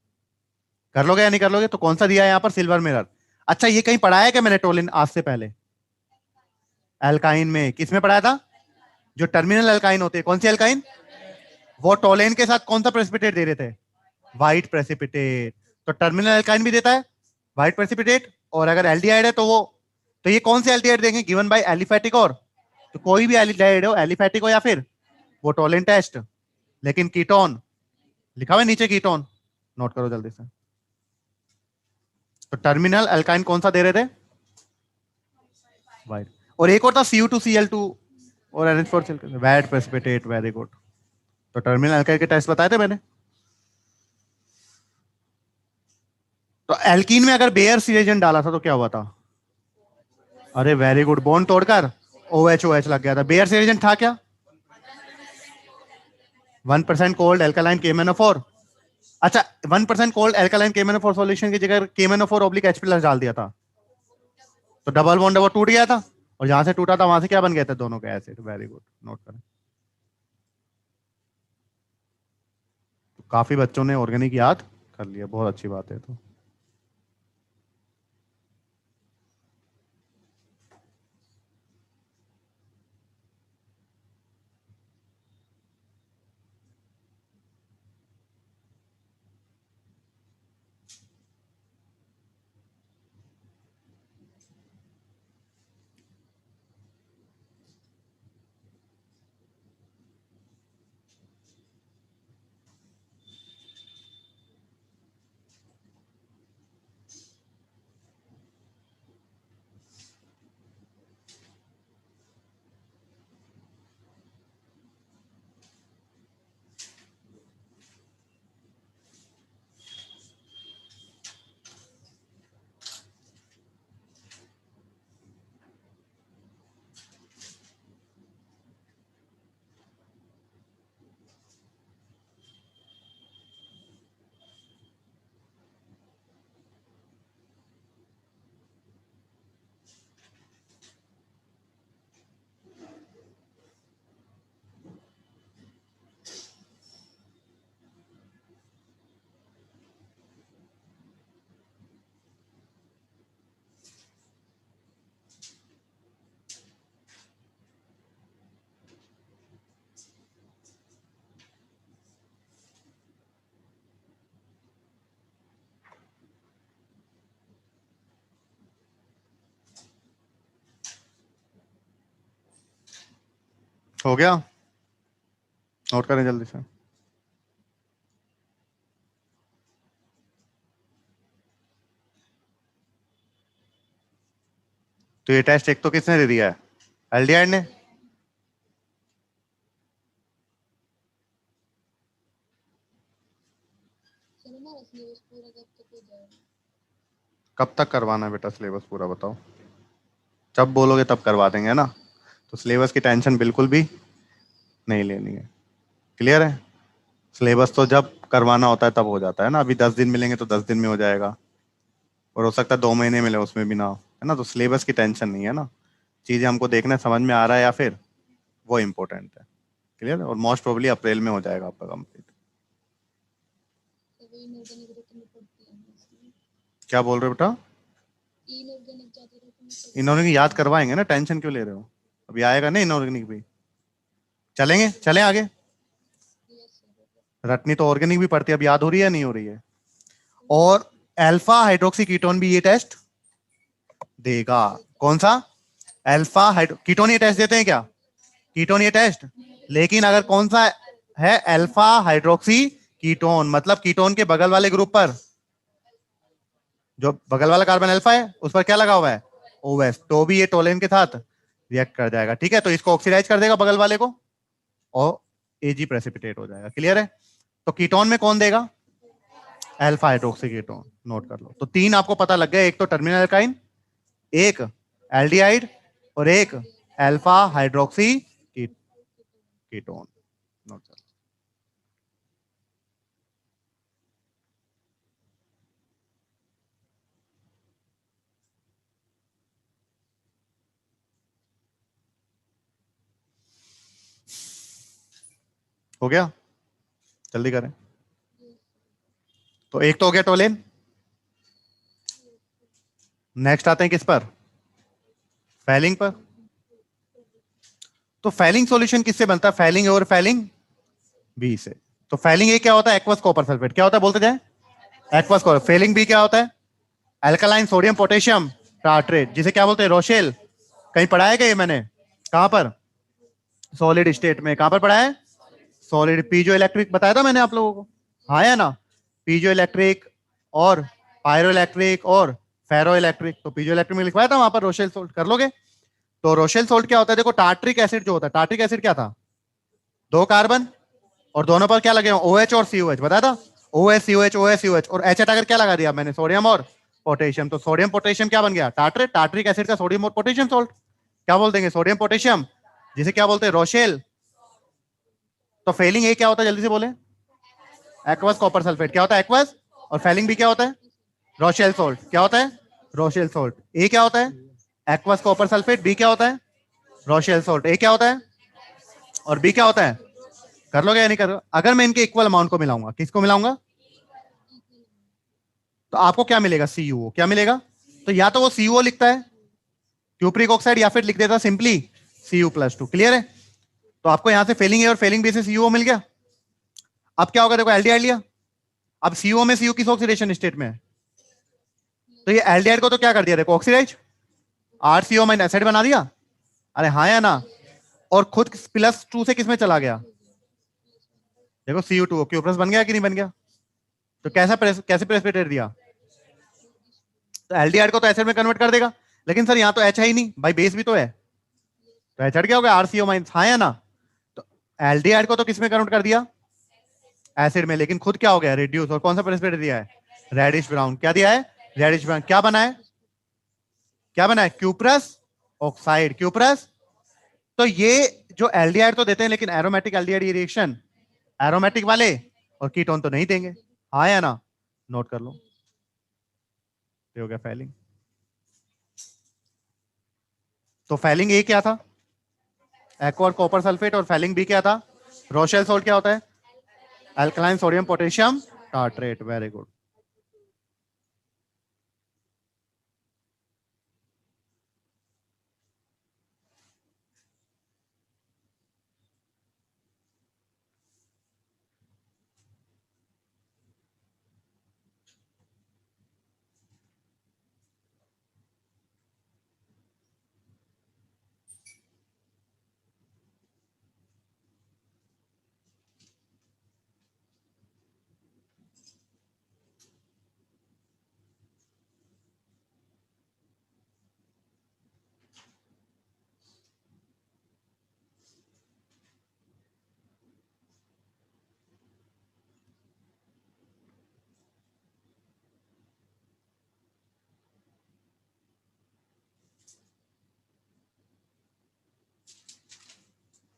कर लोगे या नहीं कर लोगे, तो कौन सा दिया है यहाँ पर, सिल्वर मिरर। अच्छा ये कहीं पढ़ाया है क्या मैंने टोलिन आज से पहले, एल्काइन में, किस में पढ़ाया था, जो टर्मिनल एल्काइन होते हैं, कौन सी एल्काइन, वो टोलेन के साथ कौन सा प्रेसिपिटेट दे रहे थे, व्हाइट प्रेसिपिटेट। तो टर्मिनल एल्काइन भी देता है व्हाइट प्रेसिपिटेट, और अगर एल्डिहाइड है तो वो, तो ये कौन से एल्डिहाइड देंगे, गिवन बाय एलिफेटिक, और तो कोई भी एल्डिहाइड हो, एलिफेटिक हो या फिर वो टोलेन टेस्ट। लेकिन कीटोन लिखा हुआ है नीचे, कीटोन नोट करो जल्दी से। तो टर्मिनल अल्काइन कौन सा दे रहे थे, व्हाइट। और एक और था Cu2Cl2 और NH4 white precipitate, very good. तो टर्मिनल अल्काइन के टेस्ट बताए थे मैंने। तो एल्कीन में अगर बेयर रिएजेंट डाला था तो क्या हुआ था, अरे वेरी गुड, बॉन्ड तोड़कर OH लग गया था। बेयर रिएजेंट था क्या, 1% कोल्ड एल्कालाइन KMnO4। अच्छा 1% कोल्ड एल्कालाइन KMnO4 सॉल्यूशन की जगह KMnO4 ऑब्लिक H+ डाल दिया था, तो डबल बॉन्ड वो टूट गया था, और जहां से टूटा था वहां से क्या बन गए थे, दोनों के एसिड। वेरी गुड, नोट करें। तो काफी बच्चों ने ऑर्गेनिक याद कर लिया, बहुत अच्छी बात है। तो हो गया, नोट करें जल्दी से। तो ये टेस्ट एक तो किसने दे दिया है? एल्डिहाइड ने। कब तक करवाना है बेटा सिलेबस पूरा बताओ? जब बोलोगे तब करवा देंगे ना, तो सिलेबस की टेंशन बिल्कुल भी नहीं लेनी है। क्लियर है? सिलेबस तो जब करवाना होता है तब हो जाता है ना, अभी 10 दिन मिलेंगे तो 10 दिन में हो जाएगा, और हो सकता है 2 महीने मिले उसमें भी ना हो, है ना। तो सिलेबस की टेंशन नहीं है ना, चीजें हमको देखना है समझ में आ रहा है या फिर, वो इम्पोर्टेंट है। क्लियर है? और मोस्ट प्रोबेबली अप्रैल में हो जाएगा आपका कंप्लीट। क्या बोल रहे हो बेटा? इनऑर्गेनिक याद करवाएंगे ना, टेंशन क्यों ले रहे हो? अभी आएगा ना इनऑर्गेनिक भी। चलेंगे, चलें आगे। रटनी तो ऑर्गेनिक भी पड़ती है, अब याद हो रही है नहीं हो रही है? और अल्फा हाइड्रोक्सी कीटोन भी ये टेस्ट देगा। कौन सा? अल्फा हाइड्रो कीटोन ये टेस्ट देते हैं क्या? कीटोन ये टेस्ट, लेकिन अगर कौन सा है? अल्फा हाइड्रोक्सी कीटोन, मतलब कीटोन के बगल वाले ग्रुप पर, जो बगल वाला कार्बन अल्फा है उस पर क्या लगा हुआ है? ओएस, तो भी ये टोलेन के साथ रिएक्ट कर जाएगा। ठीक है, तो इसको ऑक्सीडाइज कर देगा बगल वाले को, और एजी प्रेसिपिटेट हो जाएगा। क्लियर है? तो कीटोन में कौन देगा? Alpha hydroxy ketone. नोट कर लो, तो 3 आपको पता लग गया, एक तो टर्मिनल एल्काइन, एक एल्डिहाइड, और एक अल्फा हाइड्रोक्सी कीटोन। नोट कर लो। हो गया? जल्दी करें। तो एक तो हो गया टोलेन। नेक्स्ट आते हैं किस पर? फैलिंग पर। तो फैलिंग सॉल्यूशन किससे बनता है? फैलिंग और फैलिंग बी से। तो फैलिंग ए क्या होता है? Aqueous copper sulphate. क्या होता है बोलते जाए? Aqueous copper. फैलिंग बी क्या होता है? अल्कलाइन सोडियम पोटेशियम टार्ट्रेट, जिसे क्या बोलते हैं? रोशेल। कहीं पढ़ा है क्या ये मैंने? कहां पर? सॉलिड स्टेट में। कहां पर पढ़ा है? सॉलिड। पीजो इलेक्ट्रिक बताया था मैंने आप लोगों को, हाँ या ना? पीजो इलेक्ट्रिक और पायरो इलेक्ट्रिक और फेरो इलेक्ट्रिक। तो पीजो इलेक्ट्रिक में लिखवाया था वहां पर रोशेल सोल्ट, कर लोगे? तो रोशेल सोल्ट क्या होता है? देखो टार्ट्रिक एसिड जो होता है, टार्ट्रिक एसिड क्या था? 2 कार्बन, और दोनों पर क्या लगे? OH और COH, बताया था। OH COH OH COH, और H हटाकर क्या लगा दिया मैंने? सोडियम और पोटेशियम। तो सोडियम पोटेशियम क्या बन गया? टार्ट्रेट। टार्ट्रिक एसिड का सोडियम और पोटेशियम सोल्ट, क्या बोल देंगे? सोडियम पोटेशियम, जिसे क्या बोलते हैं? रोशेल। तो फेलिंग ए क्या होता है जल्दी से बोले? Aqueous copper sulphate. क्या होता है? एक्वस। और फेलिंग भी क्या होता है? Rochelle salt. क्या होता है? Rochelle salt. ए क्या होता है? Aqueous copper sulphate. बी क्या होता है? Rochelle salt. ए क्या होता है? और बी क्या होता है? कर लोगे या नहीं कर? अगर मैं इनके इक्वल अमाउंट को मिलाऊंगा, किसको मिलाऊंगा? तो आपको क्या मिलेगा? CuO। क्या मिलेगा? तो या तो वो CuO लिखता है, क्यूप्रिक ऑक्साइड, या फिर लिख देता सिंपली Cu+2। क्लियर है? तो आपको यहां से फेलिंग ए और फेलिंग बी से CuO मिल गया। अब क्या होगा? देखो एल्डिहाइड लिया, अब CO में CO किस ऑक्सीडेशन स्टेट में है? तो ये एल्डिहाइड को तो क्या कर दिया? देखो ऑक्सीडाइज, RCO- एसिड बना दिया। अरे हाँ या ना? और खुद +2 से किस में चला गया? देखो Cu2 Q+ बन गया कि नहीं बन गया? तो कैसे प्रेसिपिटेट दिया? तो एल्डिहाइड को तो एसिड में कन्वर्ट कर देगा, लेकिन सर यहाँ तो H है ही नहीं भाई, बेस भी तो है, तो H हट गया होगा RCO-, हाँ या ना? तो एल्डिहाइड को तो किस में कन्वर्ट कर दिया? एसिड में, लेकिन खुद क्या हो गया? रिड्यूस। और कौन सा प्रेसिपिटेट दिया है? Reddish brown. क्या दिया है? Reddish brown. क्या बना है? क्या बना है? Cuprous oxide. क्यूप्रस। तो ये जो एल्डिहाइड तो देते हैं, लेकिन एरोमेटिक एल्डिहाइड ये रिएक्शन एरोमेटिक वाले और कीटोन तो नहीं देंगे, हाँ या ना? नोट कर लो, ये हो गया फैलिंग। तो फैलिंग ए क्या था? Aqua copper sulphate. और फैलिंग बी क्या था? Rochelle salt. क्या होता है? Alkaline sodium potassium tartrate. Very good.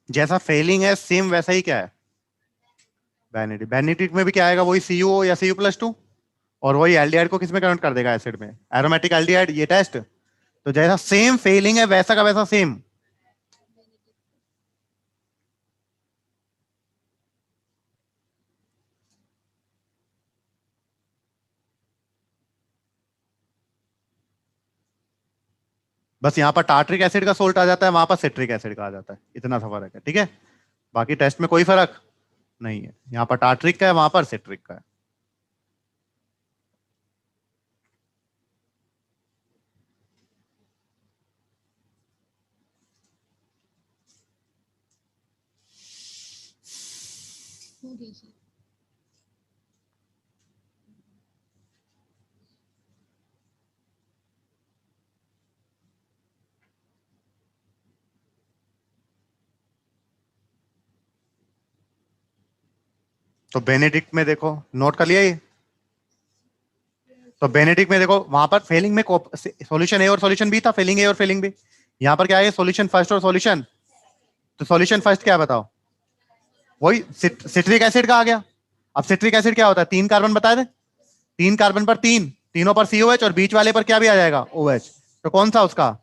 जैसा फेलिंग है सेम वैसा ही क्या है, बेनेडिक्ट। बेनेडिक्ट में भी क्या आएगा, वही CuO या Cu+2, और वही एल्डिहाइड को किस में कन्वर्ट कर देगा, एसिड में, एरोमेटिक एल्डिहाइड, ये टेस्ट। तो जैसा सेम फेलिंग है वैसा का वैसा सेम। बस यहाँ पर टार्ट्रिक एसिड का सोल्ट आ जाता है, वहां पर सिट्रिक एसिड का आ जाता है, इतना सा फर्क है, ठीक है। बाकी टेस्ट में कोई फर्क नहीं है, यहाँ पर टार्ट्रिक का है, वहां पर सिट्रिक का है। तो बेनेडिक्ट में देखो, नोट कर लिया ये। तो बेनेडिक्ट में देखो, वहां पर फेलिंग में सॉल्यूशन ए और सॉल्यूशन बी था, फेलिंग ए और फेलिंग बी। यहाँ पर क्या है, सॉल्यूशन फर्स्ट और सॉल्यूशन। तो सॉल्यूशन फर्स्ट क्या है बताओ, वही सिट्रिक एसिड का आ गया। अब सिट्रिक एसिड क्या होता है, 3 कार्बन बता दे, 3 कार्बन पर तीनों पर COH, और बीच वाले पर क्या भी आ जाएगा, OH। तो कौन सा उसका,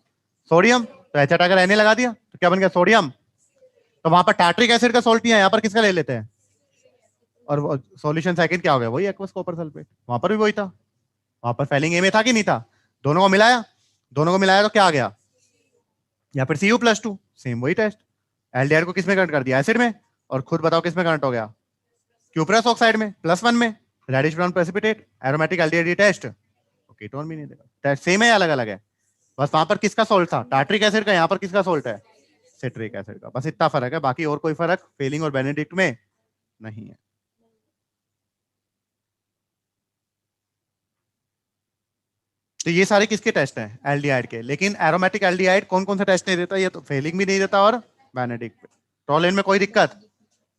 सोडियम। तो एच हटाकर Na लगा दिया, तो क्या बन गया, सोडियम। तो वहां पर टार्ट्रिक एसिड का सोल्ट नहीं है, यहाँ पर किसका ले लेते हैं, और सॉल्यूशन सेकंड क्या हो गया, वही एक्वस कॉपर सल्फेट, वहां पर भी वही था। वहां पर फेलिंग ए में था कि नहीं था, दोनों को मिलाया, दोनों को मिलाया तो क्या आ गया, या फिर Cu+2, सेम वही टेस्ट। एल्डिहाइड को किस में कन्वर्ट कर दिया, एसिड में, और खुद बताओ किस में कन्वर्ट हो गया, क्यूप्रस ऑक्साइड में, +1 में, reddish brown precipitate, aromatic aldehyde test. Ketone भी नहीं देगा, टेस्ट सेम है या अलग अलग है, बस वहां पर किसका सोल्ट था, टार्ट्रिक एसिड का, यहाँ पर किसका सोल्ट है, सिट्रिक एसिड का, बस इतना फर्क है, बाकी और कोई फर्क फेलिंग और बेनेडिक्ट में नहीं है। तो ये सारे किसके टेस्ट हैं, एल्डिहाइड के, लेकिन एरोमेटिक एल्डिहाइड कौन कौन सा टेस्ट नहीं देता, ये तो फेलिंग भी नहीं देता और बेनेडिक्ट। टोलेन में कोई दिक्कत,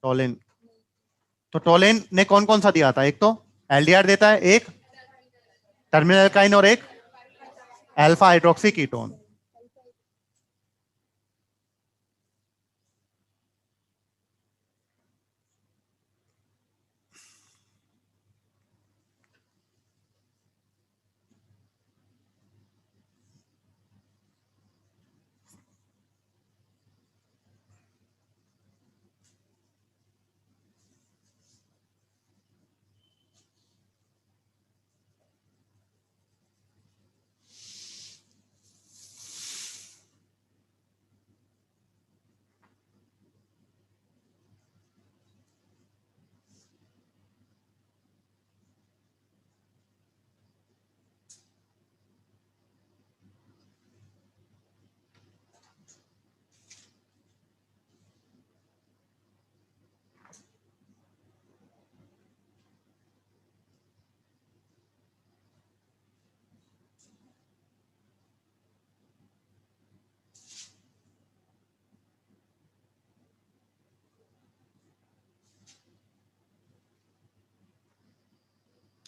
टोलेन, तो टोलेन ने कौन कौन सा दिया था, एक तो एल्डिहाइड देता है, एक टर्मिनल एल्काइन, और एक अल्फा हाइड्रोक्सी कीटोन।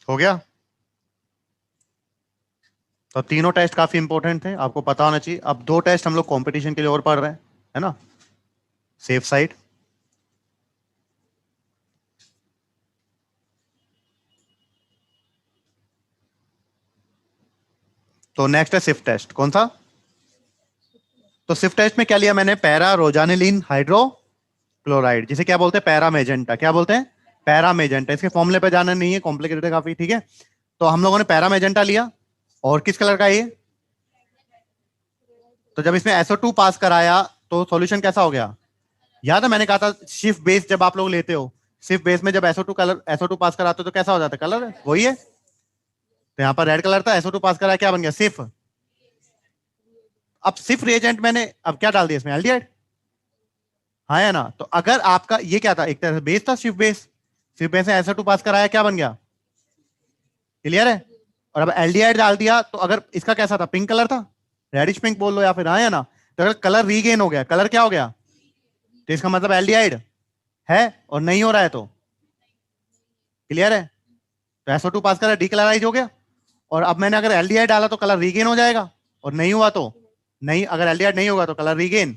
हो गया। तो तीनों टेस्ट काफी इंपॉर्टेंट थे, आपको पता होना चाहिए। अब 2 टेस्ट हम लोग कंपटीशन के लिए और पढ़ रहे हैं, है ना, सेफ साइड। तो नेक्स्ट है सिफ्ट टेस्ट, कौन सा, तो सिफ्ट टेस्ट में क्या लिया मैंने, पैरा रोजानिलीन हाइड्रोक्लोराइड, जिसे क्या बोलते हैं, पैरा मेजेंटा, क्या बोलते हैं, पैरा मेजेंटा। इसके फॉर्मूले पे जाना नहीं है, कॉम्प्लिकेटेड है काफी, ठीक है। तो हम लोगों ने पैरा मेजेंटा लिया, और किस कलर का ये, तो जब इसमें SO2 पास कराया तो सॉल्यूशन कैसा हो गया, याद है मैंने कहा था शिफ्ट बेस जब आप लोग लेते हो, शिफ्ट बेस में जब SO2 पास कराते हो तो कैसा हो जाता है, कलर वही है। तो यहाँ पर रेड कलर था, SO2 पास कराया, क्या बन गया, सिफ। अब सिफ रिएजेंट मैंने अब क्या डाल दिया इसमें, एल्डिहाइड, हाँ है ना। तो अगर आपका ये क्या था, एक तरह से बेस था, शिफ्ट बेस में SO2 पास कराया, क्या बन गया, क्लियर है। और अब एल्डिहाइड डाल दिया, तो अगर इसका कैसा था, पिंक कलर था, रेडिश पिंक बोल लो या फिर, हाँ है ना। तो अगर कलर रीगेन हो गया, कलर क्या हो गया, तो इसका मतलब एल्डिहाइड है, और नहीं हो रहा है तो क्लियर है। तो SO2 पास करा, डीकलराइज हो गया। और अब मैंने अगर एल्डिहाइड डाला तो कलर रीगेन हो जाएगा, और नहीं हुआ तो नहीं, अगर एल्डिहाइड नहीं होगा तो कलर रीगेन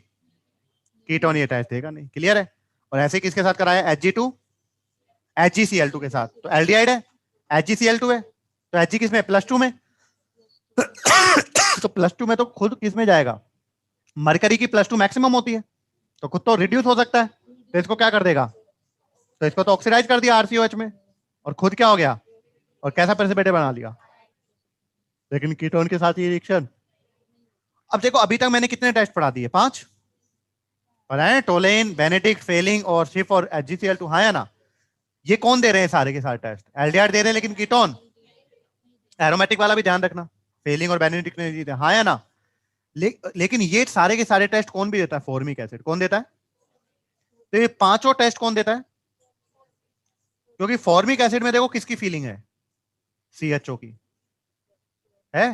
कीटोन ये टेस्ट देगा नहीं। क्लियर है? और ऐसे किसके साथ कराया? Hg2 HgCl2 के साथ, तो एल्डिहाइड है, HgCl2 है, तो Hg किस में? +2 में। तो +2 में तो खुद किस में जाएगा? मरकरी की +2 मैक्सिमम होती है, तो खुद तो रिड्यूस हो सकता है, तो इसको क्या कर देगा? तो इसको तो ऑक्सीडाइज कर दिया RCOH में, और खुद क्या हो गया? और कैसा प्रेसिपिटेट बना लिया। लेकिन कीटोन के साथ ये रिएक्शन, अब देखो अभी तक मैंने कितने टेस्ट पढ़ा दिए? 5 पढ़ाए, टोलेन, बेनेडिक्ट, फेलिंग और शिफ और HgCl2। हाँ या ना? ये कौन दे रहे हैं सारे के सारे टेस्ट? एल्डिहाइड दे रहे हैं, लेकिन कीटोन एरोमेटिक वाला भी ध्यान रखना, फेलिंग और बेनेडिक्ट ने दिए। हाँ या ना? लेकिन ये सारे के सारे टेस्ट कौन भी देता है? फॉर्मिक एसिड कौन देता है? तो ये पांचों टेस्ट कौन देता है? क्योंकि फॉर्मिक एसिड में देखो किसकी फीलिंग है? CHO की है।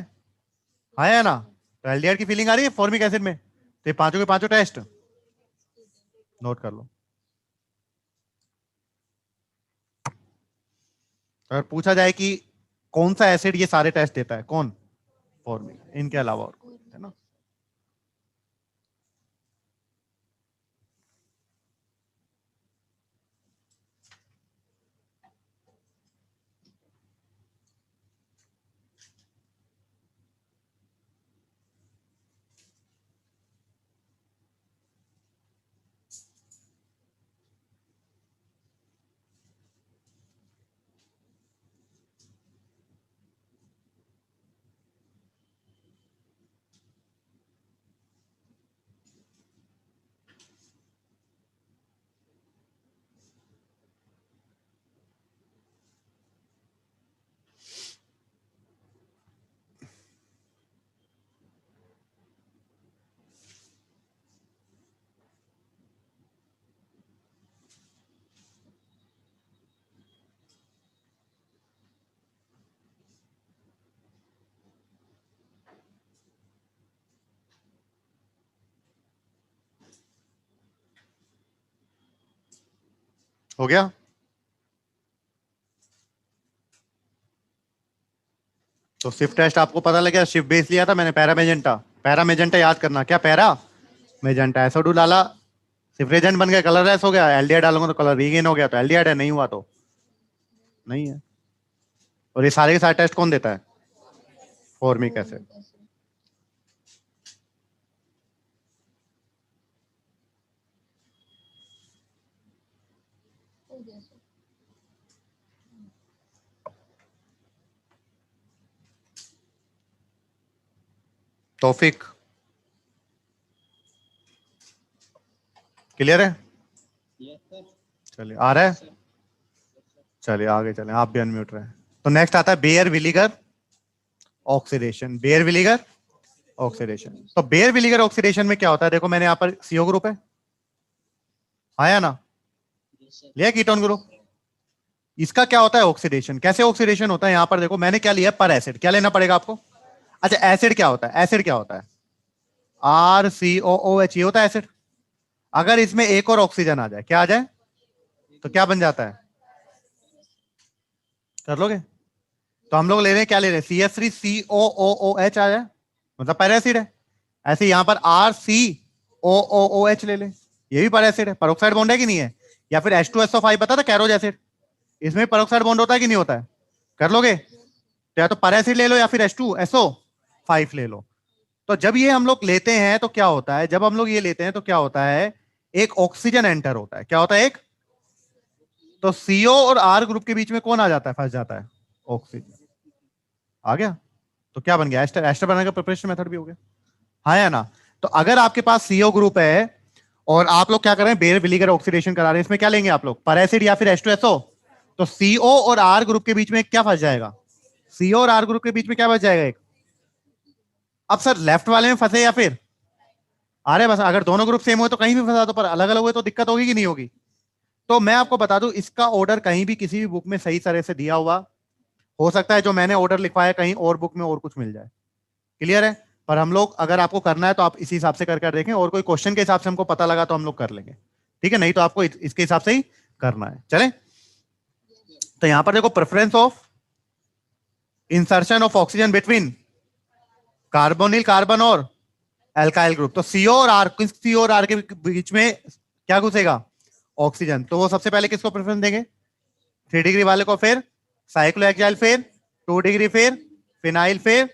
हाँ या ना? तो एल्डिहाइड की फीलिंग आ रही है फॉर्मिक एसिड में, तो ये पांचों के पांचों टेस्ट नोट कर लो। अगर पूछा जाए कि कौन सा एसिड ये सारे टेस्ट देता है, कौन? फॉर्मिक, इनके अलावा और कोई, है ना? हो गया? तो शिफ्ट टेस्ट आपको पता लगा, शिफ्ट बेस लिया था मैंने, पैरा मेजेंटा याद करना, क्या पैरा मेजेंटा, एसओ2 डाला, शिफ्ट एजेंट बन गया, कलरलेस हो गया, एल्डिहाइड डालूंगा तो कलर रीगेन हो गया, तो एल्डिहाइड है, नहीं हुआ तो नहीं है। और ये सारे के सारे टेस्ट कौन देता है? Formic acid. तौफिक क्लियर है? चलिए, आ रहा है? चलिए आगे चलें, आप भी अनम्यूट रहे। तो नेक्स्ट आता है बेयर विलीगर ऑक्सीडेशन। बेयर विलीगर ऑक्सीडेशन, तो बेयर विलीगर ऑक्सीडेशन में क्या होता है? देखो मैंने यहाँ पर CO ग्रुप है, आया ना, लिया कीटोन ग्रुप। इसका क्या होता है? ऑक्सीडेशन। कैसे ऑक्सीडेशन होता है? यहाँ पर देखो मैंने क्या लिया, पर एसिड। क्या लेना पड़ेगा आपको? अच्छा, एसिड क्या होता है? एसिड क्या होता है? RCOOH, ये होता है एसिड। अगर इसमें एक और ऑक्सीजन आ जाए, क्या आ जाए? तो क्या बन जाता है? कर लोगे? तो हम लोग ले रहे हैं, क्या ले रहे हैं? CH3COOH आ जाए, मतलब पर एसिड है। ऐसे यहां पर RCOOH ले ले, ये भी पर एसिड है। परोक्साइड बॉन्ड है कि नहीं है? या फिर H2SO5 पता था, कैरोज एसिड, इसमें परोक्साइड बॉन्ड होता है कि नहीं होता है? कर लोगे? तो या तो पर एसिड ले लो या फिर H2SO5 ले लो। तो जब ये हम लोग लेते हैं तो क्या होता है? जब हम लोग ये लेते हैं तो क्या होता है? एक ऑक्सीजन एंटर होता है। क्या होता है? एक, तो CO और R ग्रुप के बीच में कौन आ जाता है? फंस जाता है ऑक्सीजन। आ गया? तो क्या बन गया? एस्टर। एस्टर बनाने का प्रिपरेशन मेथड भी हो गया, हाँ या ना? तो अगर आपके पास CO ग्रुप है और आप लोग क्या कर रहे हैं? बेयर विलीगर ऑक्सीडेशन करा रहे हैं, इसमें क्या लेंगे आप लोग? पर एसिड या फिर H2SO। तो CO और R ग्रुप के बीच में क्या फंस जाएगा? CO और R ग्रुप के बीच में क्या बच जाएगा? एक। अब सर लेफ्ट वाले में फंसे या फिर अरे बस, अगर दोनों ग्रुप सेम हुए तो कहीं भी फंसा दो, पर अलग अलग हुए तो दिक्कत होगी कि नहीं होगी? तो मैं आपको बता दूं, इसका ऑर्डर कहीं भी किसी भी बुक में सही तरह से दिया हुआ हो सकता है, जो मैंने ऑर्डर लिखवाया कहीं और बुक में और कुछ मिल जाए। क्लियर है? पर हम लोग, अगर आपको करना है तो आप इसी हिसाब से कर देखें, और कोई क्वेश्चन के हिसाब से हमको पता लगा तो हम लोग कर लेंगे, ठीक है? नहीं तो आपको इसके हिसाब से ही करना है। चले, तो यहां पर देखो, preference of insertion of oxygen between carbonyl carbon और एल्काइल ग्रुप। तो सीओ और आर, किस सीओ और आर के बीच में क्या घुसेगा? ऑक्सीजन। तो वो सबसे पहले किसको प्रेफरेंस देंगे? 3 डिग्री वाले को, फिर साइक्लोहेक्साइल, फिर 2 डिग्री, फिर फिनाइल, फिर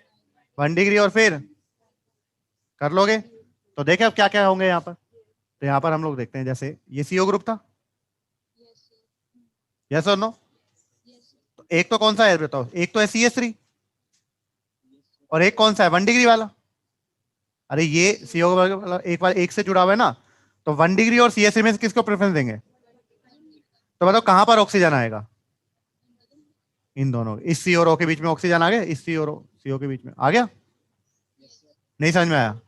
1 डिग्री, और फिर कर लोगे। तो देखें अब क्या क्या होंगे यहाँ पर। तो यहाँ पर हम लोग देखते हैं, जैसे ये सीओ ग्रुप था, यस और नो? तो एक तो कौन सा है बताओ? एक तो है CH3, और एक कौन सा है? 1 डिग्री वाला। अरे ये सीओ वाला एक बार एक से जुड़ा हुआ है ना, तो 1 डिग्री और CH3 में से किसको प्रेफरेंस देंगे? तो बताओ कहां पर ऑक्सीजन आएगा? इन दोनों, इस सी और ओ के बीच में ऑक्सीजन आ गया, इस सी और सीओ के बीच में आ गया। नहीं समझ में आया?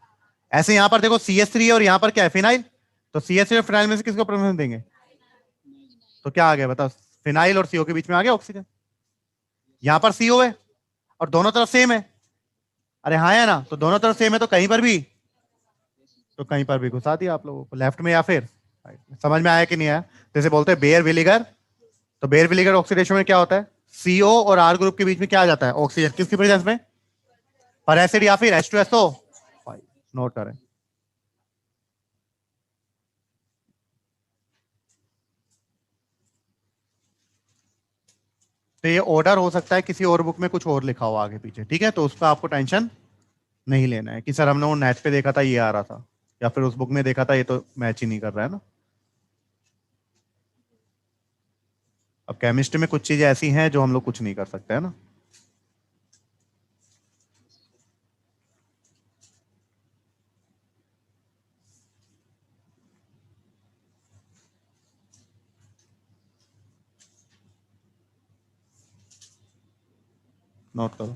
ऐसे यहां पर देखो CH3 और यहां पर क्या है? फिनाइल। तो CH3 और फिनाइल में से किसको प्रेफरेंस देंगे? तो क्या आ गया बताओ? फिनाइल और सीओ के बीच में आ गया ऑक्सीजन। यहां पर सीओ है और दोनों तरफ सेम है। अरे हाँ है ना? तो दोनों तरफ सेम है, तो कहीं पर भी, तो कहीं पर भी घुसा दिया आप लोगों को, लेफ्ट में या फिर राइट में। समझ में आया कि नहीं आया? जैसे बोलते हैं बेयर विलीगर, तो बेयर विलीगर ऑक्सीडेशन में क्या होता है? सीओ और आर ग्रुप के बीच में क्या आ जाता है? ऑक्सीजन। किसकी प्रेजेंस में? पर एसिड या फिर H2SO। नोट करें। तो ये ऑर्डर हो सकता है किसी और बुक में कुछ और लिखा हो आगे पीछे, ठीक है? तो उस पर आपको टेंशन नहीं लेना है कि सर हमने वो नेट पे देखा था ये आ रहा था, या फिर उस बुक में देखा था ये तो मैच ही नहीं कर रहा है ना। अब केमिस्ट्री में कुछ चीजें ऐसी हैं जो हम लोग कुछ नहीं कर सकते, है ना। नोट करो।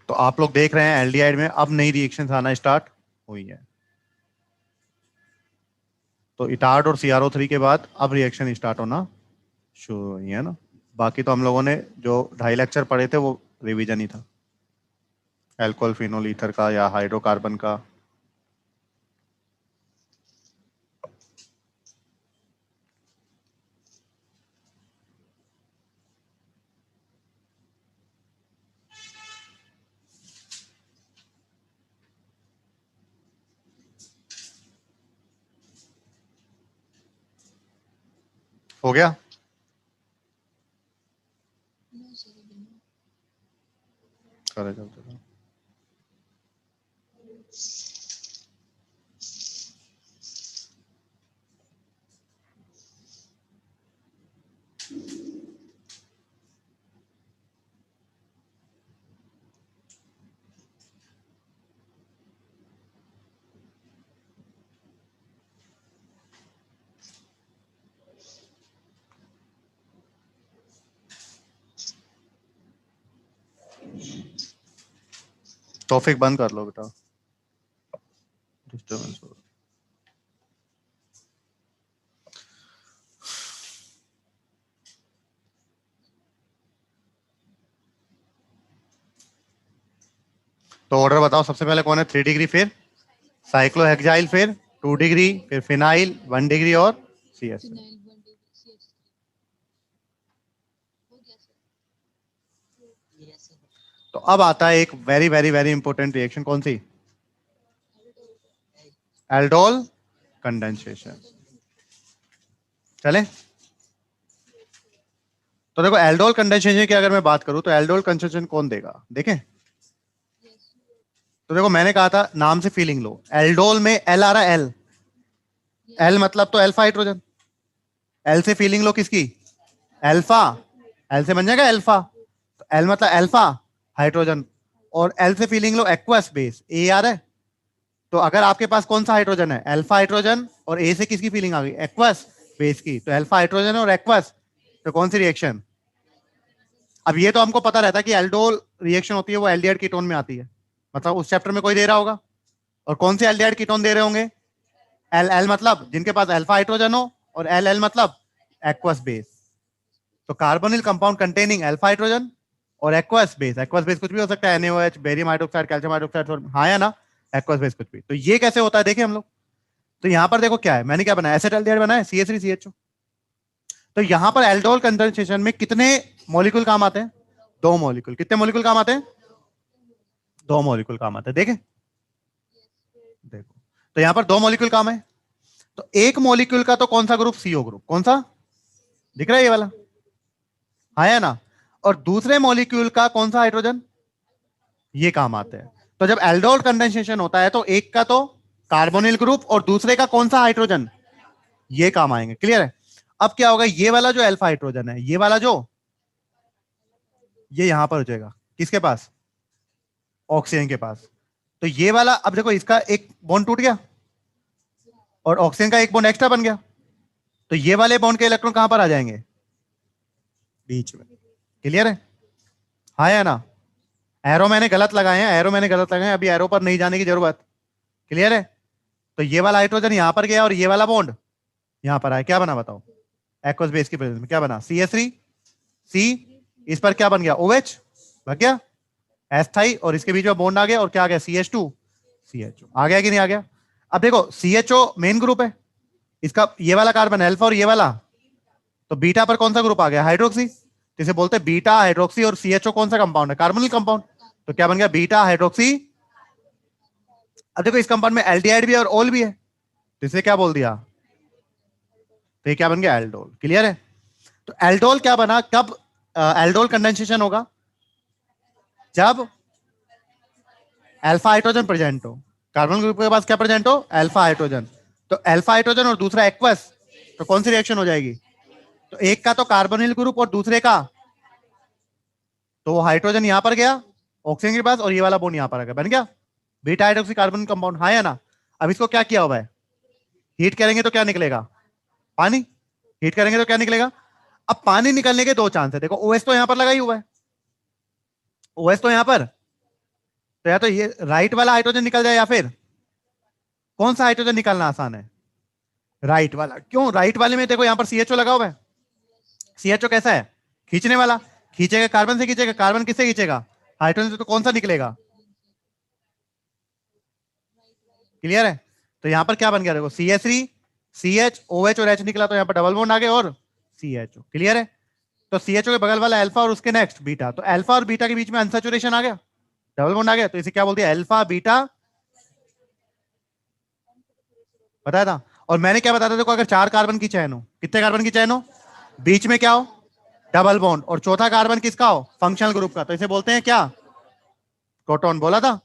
तो आप लोग देख रहे हैं एल्डिहाइड में अब नई रिएक्शंस आना स्टार्ट हुई है। तो इटार्ड और CrO3 के बाद अब रिएक्शन स्टार्ट होना शुरू हुई है ना। बाकी तो हम लोगों ने जो 2.5 लेक्चर पढ़े थे वो रिवीजन ही था, एल्कोहल फिनोल ईथर का या हाइड्रोकार्बन का। हो गया? चले चलते हैं। टॉपिक बंद कर लो बेटा, डिस्टर्बेंस हो रहा है। तो ऑर्डर बताओ सबसे पहले कौन है? 3 डिग्री, फिर साइक्लोहेक्साइल, फिर 2 डिग्री, फिर फिनाइल 1 डिग्री, और CS। तो अब आता है एक very very very important reaction, कौन सी? Aldol condensation. चले। तो देखो एल्डोल कंडेंसेशन की अगर मैं बात करूं तो एल्डोल कंडेंसेशन कौन देगा? देखें। तो देखो मैंने कहा था नाम से फीलिंग लो, एल्डोल में एल आ रहा है, एल। एल मतलब तो अल्फा हाइड्रोजन। एल से फीलिंग लो किसकी? अल्फा। एल से बन जाएगा अल्फा। तो एल मतलब अल्फा हाइड्रोजन, और एल से फीलिंग लो एक्वस बेस, ए आ रहा है। तो अगर आपके पास कौन सा हाइड्रोजन है? अल्फा हाइड्रोजन, और ए से किसकी फीलिंग आ गई? एक्वस बेस की। तो अल्फा हाइड्रोजन और एक्वस, तो कौन सी रिएक्शन? अब ये तो हमको पता रहता है कि एल्डोल रिएक्शन होती है वो एल्डिहाइड कीटोन में आती है, मतलब उस चैप्टर में कोई दे रहा होगा। और कौन से एल्डिहाइड कीटोन दे रहे होंगे? एल एल मतलब जिनके पास अल्फा हाइड्रोजन हो, और एल एल मतलब एक्वस बेस। तो carbonyl compound containing alpha hydrogen और एक्वस बेस। एक्वस बेस कुछ भी हो सकता है, NaOH, barium hydroxide, calcium hydroxide, हाँ या ना? एक्वस बेस कुछ भी। तो ये कैसे होता है देखें हम लोग। तो यहां पर देखो क्या है, मैंने क्या बनाया, एसिटाल्डिहाइड बनाया, CH3CHO। तो यहां पर एल्डोल कंडेंसेशन में कितने मॉलिक्यूल काम आते हैं? 2 मॉलिक्यूल। कितने मॉलिक्यूल काम आते हैं? 2 मॉलिक्यूल काम आते हैं। देखें, देखो, तो यहां पर 2 मॉलिक्यूल काम है। तो एक मॉलिक्यूल का तो कौन सा ग्रुप? CO group. कौन सा दिख रहा है? ये वाला, हाँ या ना? और दूसरे मॉलिक्यूल का कौन सा हाइड्रोजन? ये काम आते हैं। तो जब एल्डोल कंडेंसेशन होता है तो एक का तो कार्बोनिल ग्रुप और दूसरे का कौन सा हाइड्रोजन, ये काम आएंगे। क्लियर है? अब क्या होगा, ये वाला जो अल्फा हाइड्रोजन है, ये वाला जो, ये यहां पर हो जाएगा किसके पास? ऑक्सीजन के पास। तो ये वाला, अब देखो इसका एक बॉन्ड टूट गया और ऑक्सीजन का एक बॉन्ड एक्स्ट्रा बन गया। तो ये वाले बॉन्ड के इलेक्ट्रॉन कहां पर आ जाएंगे? बीच में। क्लियर है? हाँ या ना? एरो मैंने गलत लगाए हैं, एरो मैंने गलत लगाए हैं, अभी एरो पर नहीं जाने की जरूरत। क्लियर है? तो ये वाला हाइड्रोजन यहां पर गया और ये वाला बॉन्ड यहां पर आया, क्या बना बताओ? एक्वस बेस की प्रेजेंस में क्या बना? CH3 C, इस पर क्या बन गया? OH लग गया, एस्थाई, और इसके बीच में बॉन्ड आ गया और क्या आ गया? CH2 CHO। आ गया कि नहीं आ गया? अब देखो CHO मेन ग्रुप है, इसका ये वाला कार्बन अल्फा और ये वाला, तो बीटा पर कौन सा ग्रुप आ गया? हाइड्रोक्सी। तो इसे बोलते हैं बीटा हाइड्रोक्सी। और CHO कौन सा कंपाउंड है? Carbonyl compound. तो क्या बन गया? Beta hydroxy. अब देखो इस कंपाउंड में एल्डिहाइड भी है और ओल भी है, तो इसे क्या बोल दिया? तो ये क्या बन गया? एल्डोल। क्लियर है? तो एल्डोल क्या बना, कब एल्डोल कंडेंसेशन होगा? जब अल्फा हाइड्रोजन प्रेजेंट हो, कार्बन ग्रुप के पास क्या प्रेजेंट हो? Alpha hydrogen. तो अल्फा हाइड्रोजन और दूसरा एक्वस, तो कौन सी रिएक्शन हो जाएगी? तो एक का तो कार्बोनिल ग्रुप और दूसरे का, तो वो हाइड्रोजन यहां पर गया ऑक्सीजन के पास और ये वाला बॉन्ड यहां पर आ गया, बन गया बीटा हाइड्रोक्सी कार्बन कंपाउंड। हाँ या ना? अब इसको क्या किया हुआ है? हीट करेंगे तो क्या निकलेगा? पानी। हीट करेंगे तो क्या निकलेगा? अब पानी निकलने के दो चांस है। देखो OH तो यहां पर लगा ही हुआ है, OH तो यहां पर, तो या तो ये राइट वाला हाइड्रोजन निकल जाए या फिर कौन सा हाइड्रोजन निकालना आसान है? राइट वाला। क्यों? राइट वाले में देखो यहां पर CHO लगा हुआ है। CHO कैसा है? खींचने वाला। खींचेगा कार्बन से, खींचेगा कार्बन किससे खींचेगा? हाइड्रोजन से। तो कौन सा निकलेगा? क्लियर है? तो यहां पर क्या बन गया देखो, CH3 CH OH और H निकला, तो यहां पर डबल बॉन्ड आ गए और CHO। क्लियर है? तो CHO के बगल वाला अल्फा और उसके नेक्स्ट बीटा, तो अल्फा और बीटा के बीच में अनसैचुरेशन आ गया, डबल बॉन्ड आ गया, तो इसे क्या बोल दिया? Alpha beta. बताया था। और मैंने क्या बताया था देखो, अगर 4 कार्बन की चैन हो, कितने कार्बन की चैन हो, बीच में क्या हो? डबल बॉन्ड, और चौथा कार्बन किसका हो? फंक्शनल ग्रुप का, तो इसे बोलते हैं क्या? प्रोटॉन। बोला था?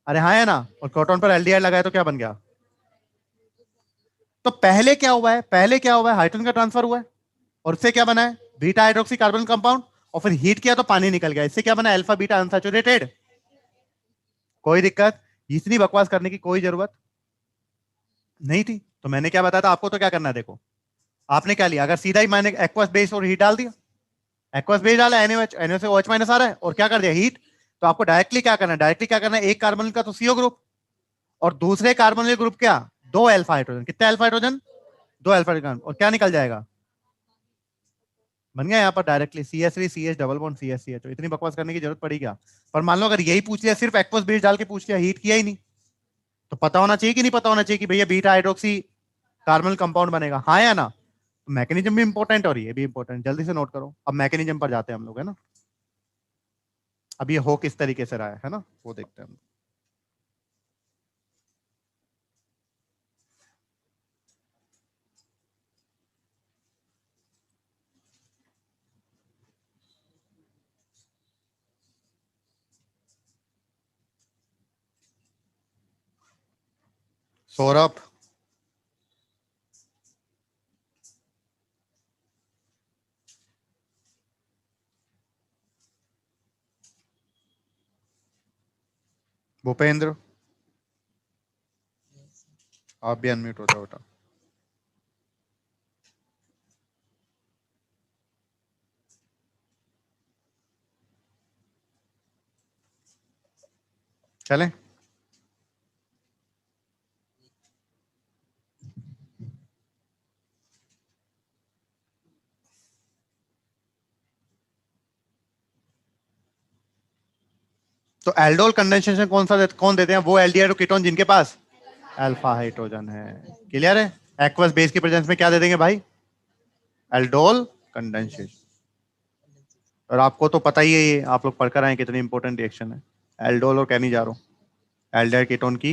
अरे हाँ है ना? और प्रोटॉन पर एल्डिहाइड लगाया तो क्या बन गया? तो पहले क्या हुआ है, पहले क्या हुआ है? हाइड्रोजन का ट्रांसफर हुआ है और उससे क्या बना है? Beta hydroxy carbon compound. और फिर हीट किया तो पानी निकल गया, इससे क्या बना? Alpha beta unsaturated. कोई दिक्कत? इतनी बकवास करने की कोई जरूरत नहीं थी। तो मैंने क्या बताया था आपको? तो क्या करना है देखो, आपने क्या लिया, अगर सीधा ही मैंने एक्वस बेस और हीट डाल दिया, एक्वस बेस डाला, NaOH, NaOH से OH माइनस आ रहा है और क्या कर दिया? हीट। तो आपको डायरेक्टली क्या करना है? डायरेक्टली क्या करना है? एक कार्बन का तो CO ग्रुप और दूसरे कार्बोनिल ग्रुप क्या? 2 अल्फा हाइड्रोजन। कितने अल्फा हाइड्रोजन? 2 alpha hydrogen. और क्या निकल जाएगा? बन गया यहाँ पर directly CH3 CH double bond CH CH। इतनी बकवास करने की जरूरत पड़ी क्या? पर मान लो अगर यही पूछ लिया, सिर्फ एक्वस बेस डाल के पूछ लिया, हीट किया ही नहीं, तो पता होना चाहिए कि नहीं पता होना चाहिए कि भैया बीटा हाइड्रोक्सी कार्बन कंपाउंड बनेगा, हाँ या ना? मैकेनिज्म भी इंपॉर्टेंट और ये भी इंपॉर्टेंट, जल्दी से नोट करो। अब मैकेनिज्म पर जाते हैं हम लोग, है ना? अब ये हो किस तरीके से रहा है ना, वो देखते हैं हम। सौरभ, भूपेंद्र, आप भी अनम्यूट हो जाओ बेटा। चलें? तो एल्डोल कंडेंसेशन कौन देते हैं? वो एल्डिहाइड कीटोन जिनके पास अल्फा हाइड्रोजन है। क्लियर है? एक्वस बेस की प्रेजेंस में क्या दे देंगे भाई? Aldol condensation. और आपको तो पता ही है, ये आप लोग पढ़कर आए कितनी इंपॉर्टेंट रिएक्शन है। एल्डोल और कैनिजारो, एल्डिहाइड कीटोन की,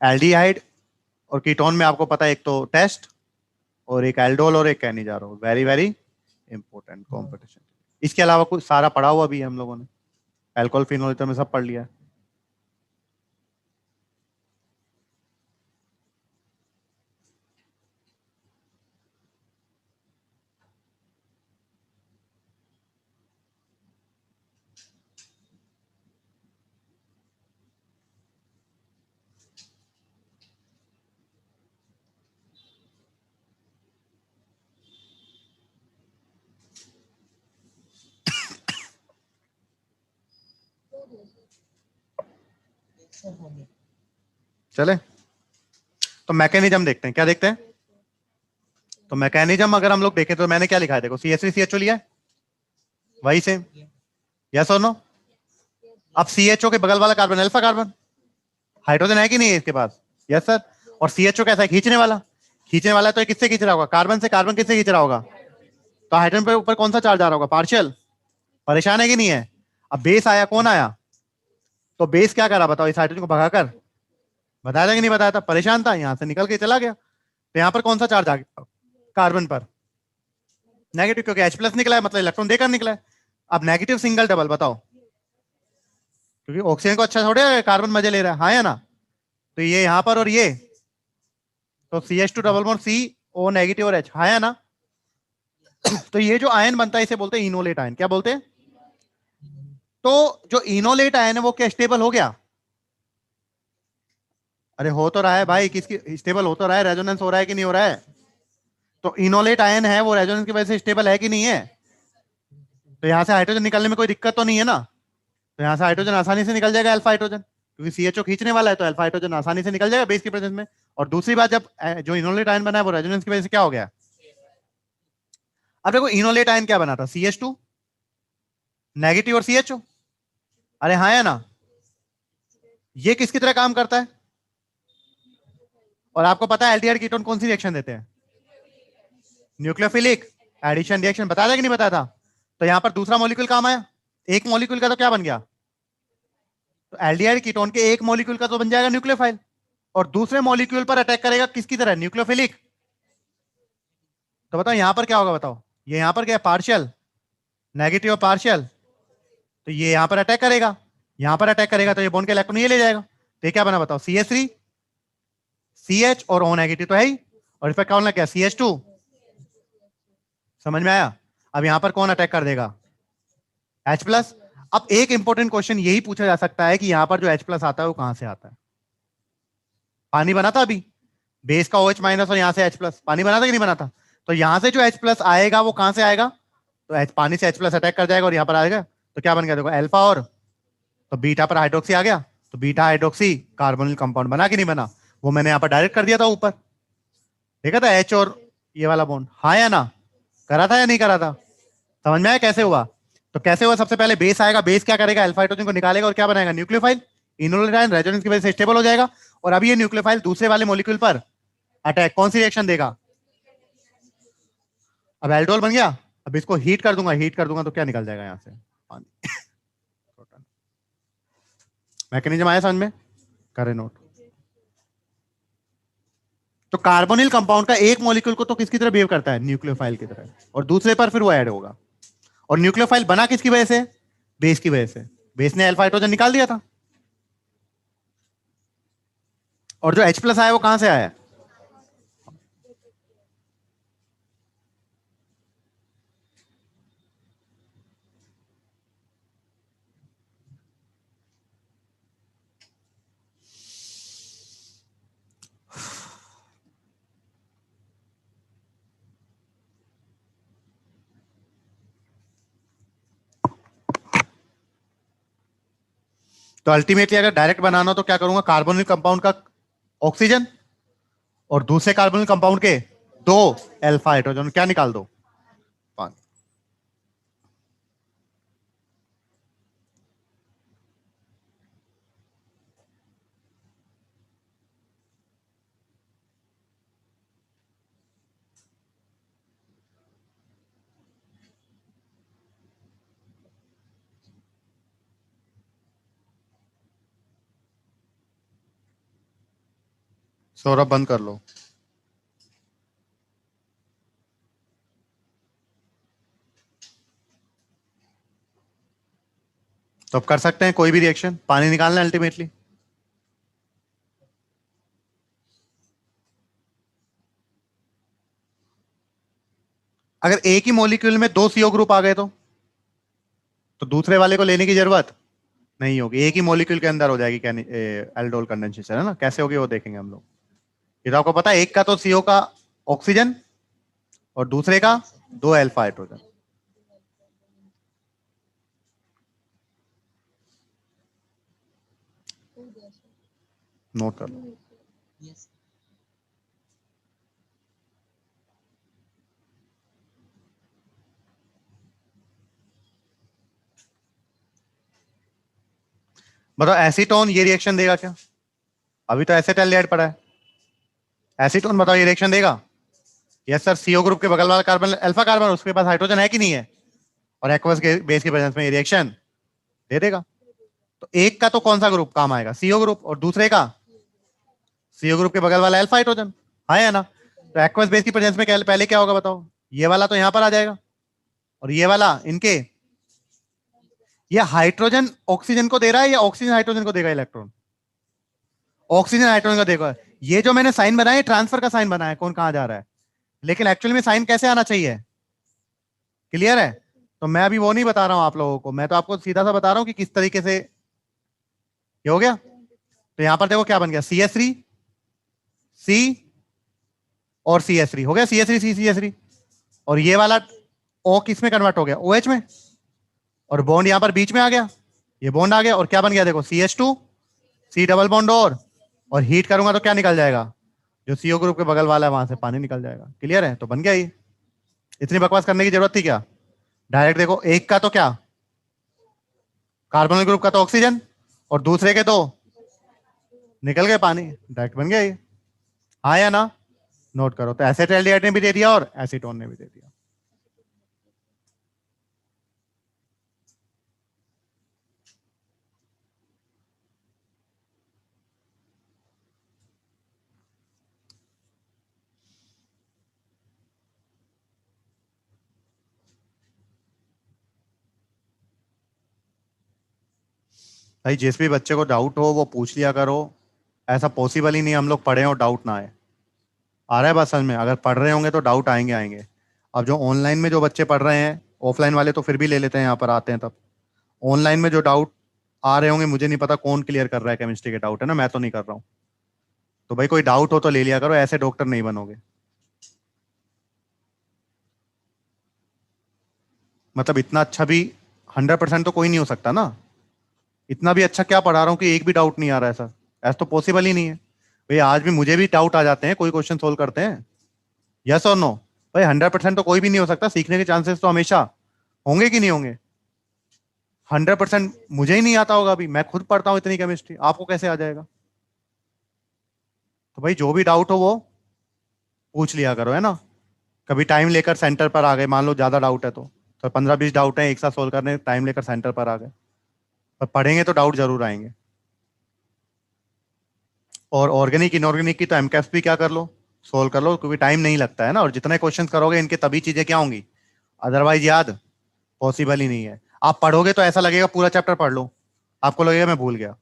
एल्डिहाइड और कीटोन में आपको पता है एक तो टेस्ट और एक एल्डोल और एक Cannizzaro, very very important competition. इसके अलावा कुछ सारा पढ़ा हुआ भी है हम लोगों ने, एल्कोहल फिनोल में सब पढ़ लिया है। चले तो मैकेनिज्म देखते हैं, क्या देखते हैं? तो मैकेनिज्म अगर हम लोग देखें तो मैंने क्या लिखा है, देखो CH3CHO लिया है, वही सेम, यस और नो। अब CHO के बगल वाला कार्बन अल्फा कार्बन, हाइड्रोजन है कि नहीं है इसके पास? Yes sir. और CHO कैसा है? खींचने वाला। खींचने वाला तो ये किससे खींच रहा होगा? कार्बन से। कार्बन किससे खींच रहा होगा? तो हाइड्रोजन पे ऊपर कौन सा चार्ज आ रहा होगा? पार्शियल। परेशान है कि नहीं है? अब बेस आया, कौन आया? तो बेस क्या करा बताओ? इस हाइड्रोजन को भगाकर, बताया था कि नहीं बताया था? परेशान था, यहां से निकल के चला गया। तो यहाँ पर कौन सा चार्ज आ गया कार्बन पर? नेगेटिव, क्योंकि H+ निकला है, मतलब इलेक्ट्रॉन देकर निकला है। अब नेगेटिव सिंगल डबल बताओ, क्योंकि ऑक्सीजन को अच्छा थोड़े कार्बन मजे ले रहा है, हाँ या ना? तो ये यहाँ पर और ये, तो CH2 double bond CO negative और H, हाँ या ना? तो ये जो आयन बनता है इसे बोलते हैं इनोलेट आयन। क्या बोलते हैं? तो जो इनोलेट आयन है वो क्या स्टेबल हो गया? अरे हो तो रहा है भाई, किसकी स्टेबल हो तो रहा है, रेजोनेंस हो रहा है कि नहीं हो रहा है? तो इनोलेट आयन है वो रेजोनेंस की वजह से स्टेबल है कि नहीं है? तो यहां से हाइड्रोजन निकलने में कोई दिक्कत तो नहीं है ना? तो यहां से हाइड्रोजन आसानी से निकल जाएगा, अल्फा हाइड्रोजन, क्योंकि CHO खींचने वाला है, तो अल्फा हाइड्रोजन आसानी से निकल जाएगा बेस की प्रेजेंस में। और दूसरी बात, जब जो इनोलेट आयन बना है वो रेजोनेंस की वजह से क्या हो गया? अब देखो इनोलेट आयन क्या बना था? CH2 नेगेटिव और CHO, अरे हाँ या ना? ये किसकी तरह काम करता है? और आपको पता है एल्डिहाइड कीटोन कौन सी रिएक्शन देते हैं? Nucleophilic addition reaction. बताया था कि नहीं बताया था? तो यहां पर दूसरा मॉलिक्यूल काम आया, एक मॉलिक्यूल का तो क्या बन गया? तो एल्डिहाइड कीटोन के एक मॉलिक्यूल का तो बन जाएगा न्यूक्लियोफाइल, और दूसरे मॉलिक्यूल पर अटैक करेगा किसकी तरह? न्यूक्लियोफिलिक। तो बताओ यहां पर क्या होगा? बताओ ये यहां पर क्या है? पार्शियल, नेगेटिव और पार्शियल। तो ये यहां पर अटैक करेगा, यहां पर अटैक करेगा, तो ये बॉन्ड के इलेक्ट्रॉन ये ले जाएगा। तो ये क्या बना बताओ? CH3 CH और O नेगेटिव तो है ही, और इस पर क्या होना? क्या? CH2। समझ में आया? अब यहां पर कौन अटैक कर देगा? H+। अब एक इंपॉर्टेंट क्वेश्चन यही पूछा जा सकता है कि यहां पर जो H+ आता है वो कहां से आता है? पानी बना था अभी, बेस का OH- और यहां से H+, पानी बना था कि नहीं बना था? तो यहां से जो H+ आएगा वो कहां से आएगा? तो पानी से H+ अटैक कर जाएगा और यहां पर आएगा, तो क्या बन गया देखो? अल्फा और, तो बीटा पर हाइड्रोक्सी आ गया, तो बीटा हाइड्रोक्सी कार्बोनिल कंपाउंड बना कि नहीं बना? वो मैंने यहाँ पर डायरेक्ट कर दिया था ऊपर, देखा था H और ये वाला बॉन्ड, हाँ या ना? करा था या नहीं करा था? समझ में आया कैसे हुआ? तो कैसे हुआ? सबसे पहले बेस आएगा, बेस क्या करेगा? अल्फा हाइड्रोजन को निकालेगा और क्या बनाएगा? न्यूक्लियोफाइल। इनोलेट आयन रेजोनेंस की वजह से स्टेबल हो जाएगा, और अभी ये न्यूक्लियोफाइल दूसरे वाले मॉलिक्यूल पर अटैक, कौन सी रिएक्शन देगा? अब एल्डोल बन गया, अब इसको हीट कर दूंगा, हीट कर दूंगा तो क्या निकल जाएगा यहाँ से? पानी। मैकेनिज्म आया समझ में? करे नोट। तो कार्बोनिल कंपाउंड का एक मॉलिक्यूल को तो किसकी तरह बिहेव करता है? न्यूक्लियोफाइल की तरह, और दूसरे पर फिर वो ऐड होगा। और न्यूक्लियोफाइल बना किसकी वजह से? बेस की वजह से। बेस ने अल्फा हाइड्रोजन निकाल दिया था, और जो H+ आया वो कहां से आया? तो अल्टीमेटली अगर डायरेक्ट बनाना हो तो क्या करूंगा? कार्बोनिल कंपाउंड का ऑक्सीजन और दूसरे कार्बोनिल कंपाउंड के दो अल्फा हाइड्रोजन, क्या निकाल दो? पानी। सौरभ बंद कर लो। तो अब कर सकते हैं कोई भी रिएक्शन, पानी निकालना अल्टीमेटली। अगर एक ही मॉलिक्यूल में दो सीओ ग्रुप आ गए तो दूसरे वाले को लेने की जरूरत नहीं होगी, एक ही मॉलिक्यूल के अंदर हो जाएगी एल्डोल कंडेंसेशन, है ना। कैसे होगी वो देखेंगे हम लोग। ये तो आपको पता है, एक का तो सीओ का ऑक्सीजन और दूसरे का दो अल्फा हाइड्रोजन। नोट कर लो। बताओ एसीटोन ये रिएक्शन देगा क्या? अभी तो एसेटाल्डिहाइड पड़ा है। एसीटोन बताओ ये रिएक्शन देगा? यस सर, सीओ ग्रुप के बगल वाला कार्बन अल्फा कार्बन, उसके पास हाइड्रोजन है कि नहीं है, और एक्वस के बेस की प्रेजेंस में ये रिएक्शन दे देगा। तो एक का तो कौन सा ग्रुप काम आएगा? सीओ ग्रुप, और दूसरे का सीओ ग्रुप के बगल वाला अल्फा हाइड्रोजन, है ना। तो एक्वस बेस की प्रेजेंस में पहले क्या होगा बताओ? ये वाला तो यहां पर आ जाएगा, और ये वाला इनके, ये हाइड्रोजन ऑक्सीजन को दे रहा है या ऑक्सीजन हाइड्रोजन को देगा इलेक्ट्रॉन? ऑक्सीजन हाइड्रोजन को देगा। ये जो मैंने साइन बनाया ट्रांसफर का साइन बनाया, कौन कहां जा रहा है, लेकिन एक्चुअली में साइन कैसे आना चाहिए? क्लियर है? तो मैं अभी वो नहीं बता रहा हूं आप लोगों को, मैं तो आपको सीधा सा बता रहा हूं कि किस तरीके से ये हो गया। तो यहां पर देखो क्या बन गया, CH3 C और CH3 हो गया, CH3 C CH3, और ये वाला O किस में कन्वर्ट हो गया? OH में, और बॉन्ड यहां पर बीच में आ गया, ये बॉन्ड आ गया, और क्या बन गया देखो, CH2 C डबल बॉन्ड, और हीट करूंगा तो क्या निकल जाएगा? जो सीओ ग्रुप के बगल वाला है वहां से पानी निकल जाएगा। क्लियर है? तो बन गया ये। इतनी बकवास करने की जरूरत थी क्या? डायरेक्ट देखो, एक का तो क्या कार्बोनिल ग्रुप का तो ऑक्सीजन, और दूसरे के तो निकल गए पानी, डायरेक्ट बन गया ये। हाँ या ना? नोट करो। तो एसेटाल्डिहाइड ने भी दे दिया और एसीटोन ने भी दे दिया। भाई जिस भी बच्चे को डाउट हो वो पूछ लिया करो, ऐसा पॉसिबल ही नहीं हम लोग पढ़े और डाउट ना आए। आ रहा है बात समझ में? अगर पढ़ रहे होंगे तो डाउट आएंगे आएंगे। अब जो ऑनलाइन में जो बच्चे पढ़ रहे हैं, ऑफलाइन वाले तो फिर भी ले लेते हैं, यहाँ पर आते हैं तब। ऑनलाइन में जो डाउट आ रहे होंगे, मुझे नहीं पता कौन क्लियर कर रहा है केमिस्ट्री के डाउट, है ना, मैं तो नहीं कर रहा हूँ। तो भाई कोई डाउट हो तो ले लिया करो, ऐसे डॉक्टर नहीं बनोगे। मतलब इतना अच्छा भी 100% तो कोई नहीं हो सकता ना। इतना भी अच्छा क्या पढ़ा रहा हूँ कि एक भी डाउट नहीं आ रहा है सर? ऐसा तो पॉसिबल ही नहीं है भाई। आज भी मुझे भी डाउट आ जाते हैं, कोई क्वेश्चन सोल्व करते हैं, यस और नो। भाई 100% तो कोई भी नहीं हो सकता, सीखने के चांसेस तो हमेशा होंगे कि नहीं होंगे? 100% मुझे ही नहीं आता होगा, अभी मैं खुद पढ़ता हूँ इतनी केमिस्ट्री, आपको कैसे आ जाएगा? तो भाई जो भी डाउट हो वो पूछ लिया करो, है ना। कभी टाइम लेकर सेंटर पर आ गए, मान लो ज्यादा डाउट है तो 15-20 डाउट है एक साथ सोल्व करने, टाइम लेकर सेंटर पर आ गए, पर पढ़ेंगे तो डाउट जरूर आएंगे। और ऑर्गेनिक इनऑर्गेनिक की तो एमकेएफ भी क्या कर लो, सोल्व कर लो, क्योंकि टाइम नहीं लगता है ना, और जितने क्वेश्चन करोगे इनके तभी चीजें क्या होंगी, अदरवाइज याद पॉसिबल ही नहीं है। आप पढ़ोगे तो ऐसा लगेगा पूरा चैप्टर पढ़ लो, आपको लगेगा मैं भूल गया।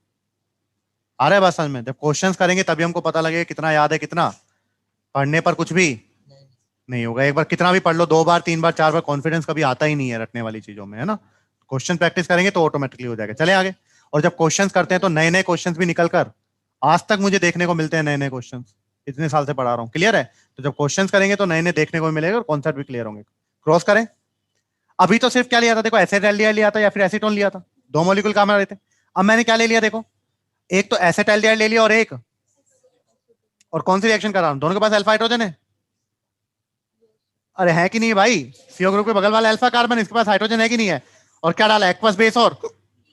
आ रहा है बात समझ में? जब क्वेश्चंस करेंगे तभी हमको पता लगेगा कितना याद है, कितना पढ़ने पर कुछ भी नहीं होगा। एक बार कितना भी पढ़ लो, 2 बार 3 बार 4 बार, कॉन्फिडेंस कभी आता ही नहीं है रटने वाली चीजों में, है ना। क्वेश्चन प्रैक्टिस करेंगे तो ऑटोमेटिकली हो जाएगा। चले आगे। और जब क्वेश्चंस करते हैं तो नए नए क्वेश्चंस भी निकल कर आज तक मुझे देखने को मिलते हैं, नए नए क्वेश्चंस, इतने साल से पढ़ा रहा हूँ। क्लियर है? तो जब क्वेश्चंस करेंगे तो नए नए देखने को मिलेगा और कॉन्सेप्ट भी क्लियर होंगे। क्रॉस करें। अभी तो सिर्फ क्या लिया था देखो, एसिटाल्डिहाइड लिया था या फिर एसीटोन लिया था, दो मॉलिक्यूल काम आ रहे थे। अब मैंने क्या ले लिया देखो, एक तो एसिटाल्डिहाइड ले लिया और एक, और कौन सी रिएक्शन कर रहा हूं, दोनों के पास अल्फा हाइड्रोजन है। अरे है कि नहीं भाई? सीओ ग्रुप के बगल वाला अल्फा कार्बन, इसके पास हाइड्रोजन है कि नहीं है, और क्या डाला, एक्वस बेस और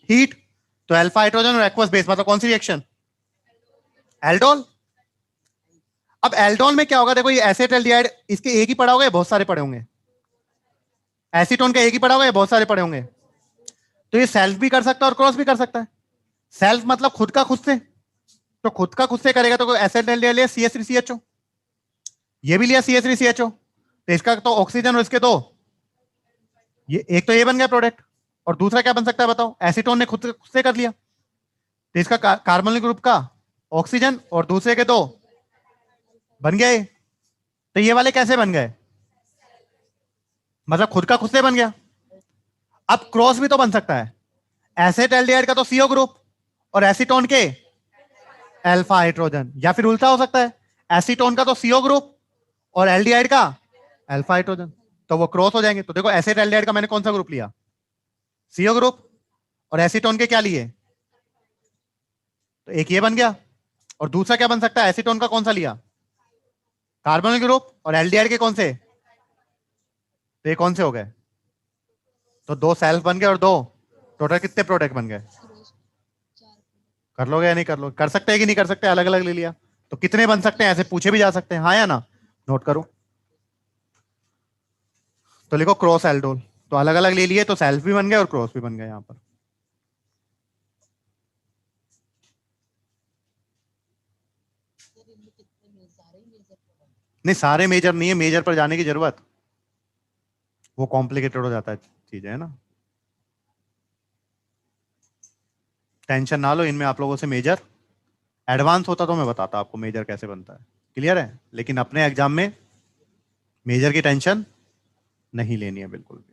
हीट। तो अल्फा हाइड्रोजन और एक्वस बेस मतलब कौन सी रिएक्शन, एल्डोल। अब एल्डोल में क्या होगा देखो, ये एसिटाल्डिहाइड इसके एक ही पड़ा होगा या बहुत सारे पड़े होंगे? एसीटोन का एक ही पड़ा होगा या बहुत सारे पड़े होंगे? तो ये सेल्फ भी कर सकता है और क्रॉस भी कर सकता है। सेल्फ मतलब खुद का खुद से, तो खुद का खुद से करेगा तो एसिड ले लिया CH3CHO, ये भी लिया CH3CHO, तो इसका तो ऑक्सीजन और इसके दो, ये एक तो ये बन गया प्रोडक्ट, और दूसरा क्या बन सकता है बताओ, एसीटोन ने खुद से कर लिया, तो इसका कार्बोनिल ग्रुप का ऑक्सीजन और दूसरे के दो बन गए। तो ये वाले कैसे बन गए, मतलब खुद का खुद से बन गया। अब क्रॉस भी तो बन सकता है, एसिड एल्डिहाइड का तो CO ग्रुप और एसीटोन के अल्फा हाइड्रोजन, या फिर उल्टा हो सकता है, एसीटोन का तो CO ग्रुप और एल्डिहाइड का अल्फा हाइड्रोजन, तो वो क्रॉस हो जाएंगे। तो देखो एसिड एल्डिहाइड का मैंने कौन सा ग्रुप लिया, CO ग्रुप, और एसीटोन के क्या लिए, तो एक ये बन गया, और दूसरा क्या बन सकता है, एसीटोन का कौन सा लिया, कार्बोनिल ग्रुप, और एल्डिहाइड के कौन से, तो ये कौन से हो गए, तो दो सेल्फ बन गए और दो, टोटल कितने प्रोडक्ट बन गए, कर लोगे या नहीं कर लोगे, कर सकते हैं कि नहीं कर सकते, अलग अलग ले लिया तो कितने बन सकते हैं, ऐसे पूछे भी जा सकते हैं, हाँ या ना, नोट करो। तो लिखो क्रॉस एल्डोल, तो अलग अलग ले लिए तो सेल्फ भी बन गए और क्रॉस भी बन गए यहां पर। नहीं सारे मेजर नहीं है, मेजर पर जाने की जरूरत, वो कॉम्प्लिकेटेड हो जाता है चीजें, है ना, टेंशन ना लो, इनमें आप लोगों से मेजर एडवांस होता तो मैं बताता आपको मेजर कैसे बनता है, क्लियर है, लेकिन अपने एग्जाम में मेजर की टेंशन नहीं लेनी है बिल्कुल भी।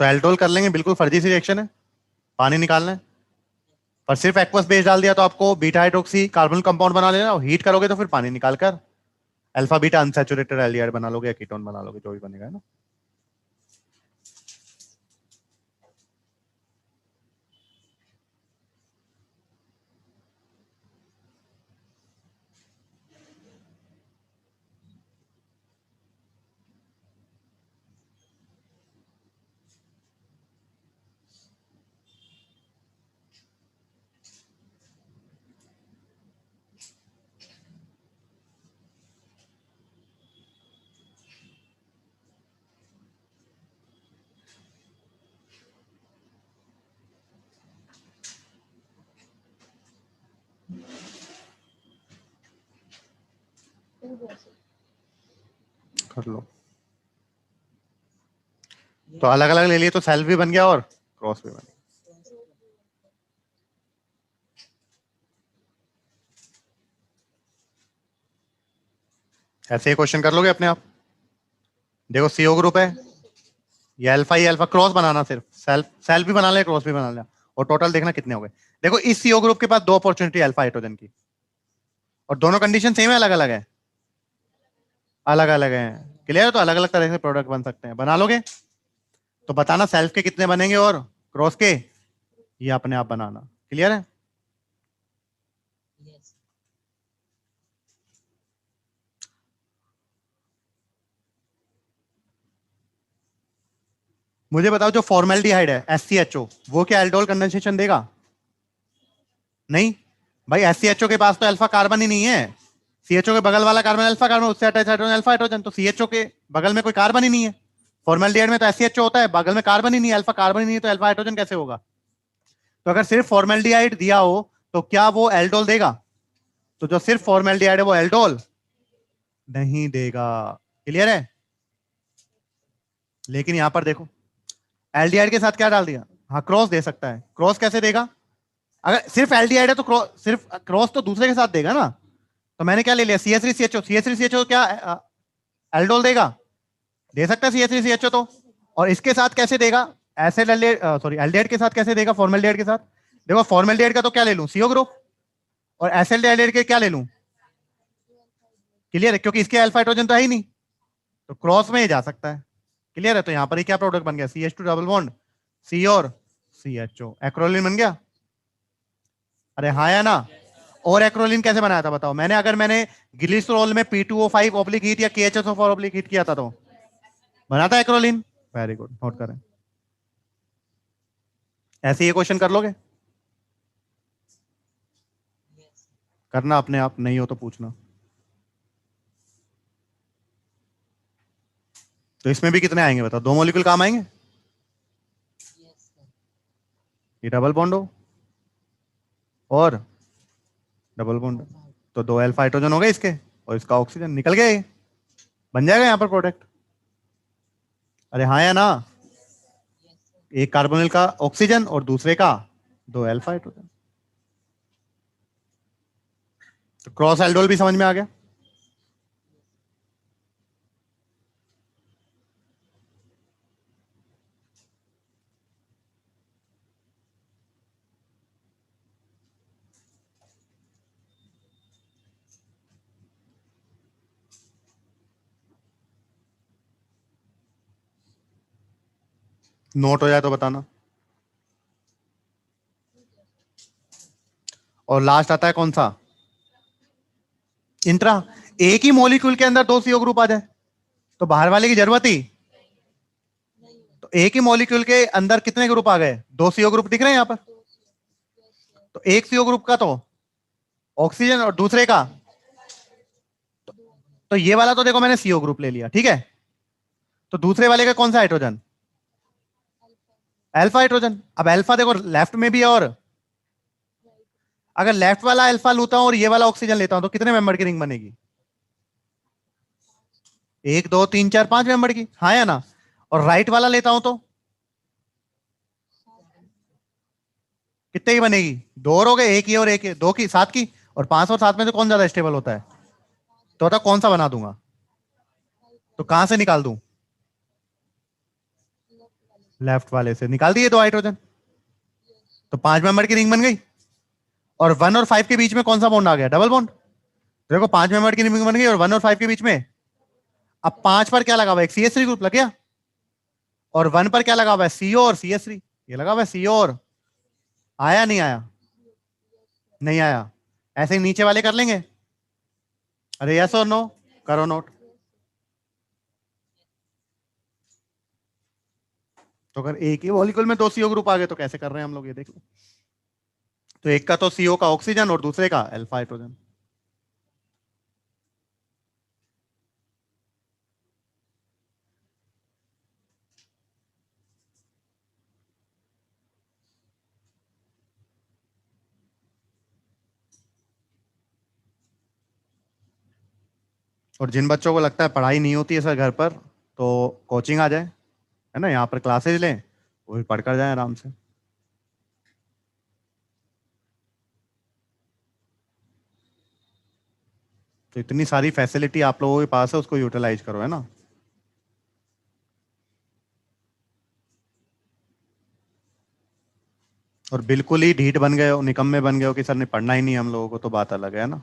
तो एल्डोल कर लेंगे, बिल्कुल फर्जी सी रिएक्शन है, पानी निकालना है, पर सिर्फ एक्वस बेस डाल दिया तो आपको बीटा हाइड्रोक्सी कार्बन कंपाउंड बना लेना, और हीट करोगे तो फिर पानी निकालकर अल्फा बीटा अनसैचुरेटेड एल्डिहाइड बना लोगे या कीटोन बना लोगे, जो भी बनेगा, है ना। कर लो, तो अलग अलग ले लिए तो सेल्फ भी बन गया और क्रॉस भी बन गया। ऐसे ही क्वेश्चन कर लोगे अपने आप, देखो CO ग्रुप है, ये अल्फा, ही अल्फा, क्रॉस बनाना, सिर्फ सेल्फ सेल्फ भी बना लिया क्रॉस भी बना लिया, और टोटल देखना कितने हो गए। देखो इस CO ग्रुप के पास दो अपॉर्चुनिटी अल्फा हाइड्रोजन की, और दोनों कंडीशन सेम है अलग अलग है, अलग अलग है, क्लियर है, तो अलग अलग तरह से प्रोडक्ट बन सकते हैं, बना लोगे तो बताना सेल्फ के कितने बनेंगे और क्रॉस के, ये अपने आप बनाना, क्लियर है। मुझे बताओ जो फॉर्मेल्डिहाइड है SCHO, वो क्या एल्डोल कंडेंसेशन देगा, नहीं भाई, SCHO के पास तो अल्फा कार्बन ही नहीं है, CHO के बगल वाला कार्बन अल्फा कार्बन, उससे अटैच हाइड्रोजन अल्फा हाइड्रोजन, तो CHO के बगल में कोई कार्बन ही नहीं है, फॉर्मेल्डिहाइड में तो SCHO होता है, बगल में कार्बन ही नहीं है, अल्फा कार्बन ही नहीं है, तो अल्फा हाइड्रोजन कैसे होगा। तो अगर सिर्फ फॉर्मेल्डिहाइड दिया हो तो क्या वो एल्डोल देगा, तो जो सिर्फ फॉर्मेल्डिहाइड है वो एल्डोल नहीं देगा, क्लियर है। लेकिन यहां पर देखो एल्डिहाइड के साथ क्या डाल दिया, हाँ क्रॉस दे सकता है, क्रॉस कैसे देगा, अगर सिर्फ एल्डिहाइड है तो सिर्फ क्रॉस तो दूसरे के साथ देगा ना, तो मैंने क्या ले लिया CH3CHO, CH3CHO क्या एल्डोल देगा, दे सकता है CH3CHO तो, और इसके साथ कैसे देगा, एसिड सॉरी एल्डिहाइड के साथ कैसे देगा, फॉर्मेल्डिहाइड के साथ, देखो फॉर्मेल्डिहाइड का तो क्या ले लूं CO ग्रुप, और एसिड एल्डिहाइड के क्या ले लूं, क्लियर है, क्योंकि इसके अल्फा हाइड्रोजन तो है ही नहीं, तो क्रॉस में ही जा सकता है, क्लियर है। तो यहां पर ही क्या प्रोडक्ट बन गया, CH2 डबल बॉन्ड C और CHO, एक्रोलिन बन गया, अरे हाँ या ना। और एक्रोलिन कैसे बनाया था बताओ, मैंने अगर मैंने ग्लिसरॉल में P2O5 ऑब्लिक हीट या KHSO4 ऑब्लिक हीट किया था तो बनाता है एक्रोलीन, वेरी गुड, नोट करें। ऐसे ये क्वेश्चन कर लोगे? करना अपने आप, नहीं हो तो पूछना। तो इसमें भी कितने आएंगे बताओ? 2 मॉलिक्यूल काम आएंगे? ये डबल बॉन्ड हो और डबल बॉन्ड, तो 2 अल्फा हाइड्रोजन हो गए इसके, और इसका ऑक्सीजन निकल गया, ये बन जाएगा यहाँ पर प्रोडक्ट। अरे हाँ या ना? एक कार्बोनिल का ऑक्सीजन और दूसरे का 2 अल्फा हाइड्रोजन। तो क्रॉस एल्डोल भी समझ में आ गया। नोट हो जाए तो बताना। और लास्ट आता है कौन सा? इंट्रा। एक ही मॉलिक्यूल के अंदर 2 CO ग्रुप आ जाए तो बाहर वाले की जरूरत ही, तो एक ही मॉलिक्यूल के अंदर कितने ग्रुप आ गए? 2 CO ग्रुप दिख रहे हैं यहाँ पर। तो एक CO ग्रुप का तो ऑक्सीजन और दूसरे का तो ये वाला तो देखो मैंने CO ग्रुप ले लिया, ठीक है। तो दूसरे वाले का कौन सा हाइड्रोजन? Alpha hydrogen. अब अल्फा देखो लेफ्ट में भी है, और अगर लेफ्ट वाला अल्फा लेता हूं और ये वाला ऑक्सीजन लेता हूं तो कितने मेंबर की रिंग बनेगी? 1 2 3 4 5 मेंबर की, हाँ या ना? और राइट वाला लेता हूं तो कितने की बनेगी? 2 और हो गए, एक ही और एक ही, 2 की 7 की, और 5 और 7 में से कौन ज्यादा स्टेबल होता है? तो बता कौन सा बना दूंगा? तो कहां से निकाल दूं? लेफ्ट वाले से निकाल दिए 2 हाइड्रोजन, तो 5 मेंबर की रिंग बन गई। और 1 और 5 के बीच में कौन सा बॉन्ड आ गया? Double bond. देखो 5 मेंबर की रिंग बन गई, और 1 और 5 के बीच में अब 5 पर क्या लगा हुआ है? एक CH3 ग्रुप लग गया, और 1 पर क्या लगा हुआ है? CO और CH3, ये लगा हुआ है CO और, आया नहीं आया? नहीं आया। ऐसे ही नीचे वाले कर लेंगे। अरे यस और नो, करो नोट। तो अगर एक ही मॉलिक्यूल में 2 CO ग्रुप आ गए तो कैसे कर रहे हैं हम लोग, ये देख लो। तो एक का तो CO का ऑक्सीजन और दूसरे का अल्फा हाइड्रोजन। और जिन बच्चों को लगता है पढ़ाई नहीं होती है सर घर पर, तो कोचिंग आ जाए, है ना, यहाँ पर क्लासेज लें, वो भी पढ़ कर जाए आराम से। तो इतनी सारी फैसिलिटी आप लोगों के पास है, उसको यूटिलाइज करो, है ना। और बिल्कुल ही ढीठ बन गए हो, निकम्मे बन गए हो कि सर ने पढ़ना ही नहीं हम लोगों को, तो बात अलग है ना।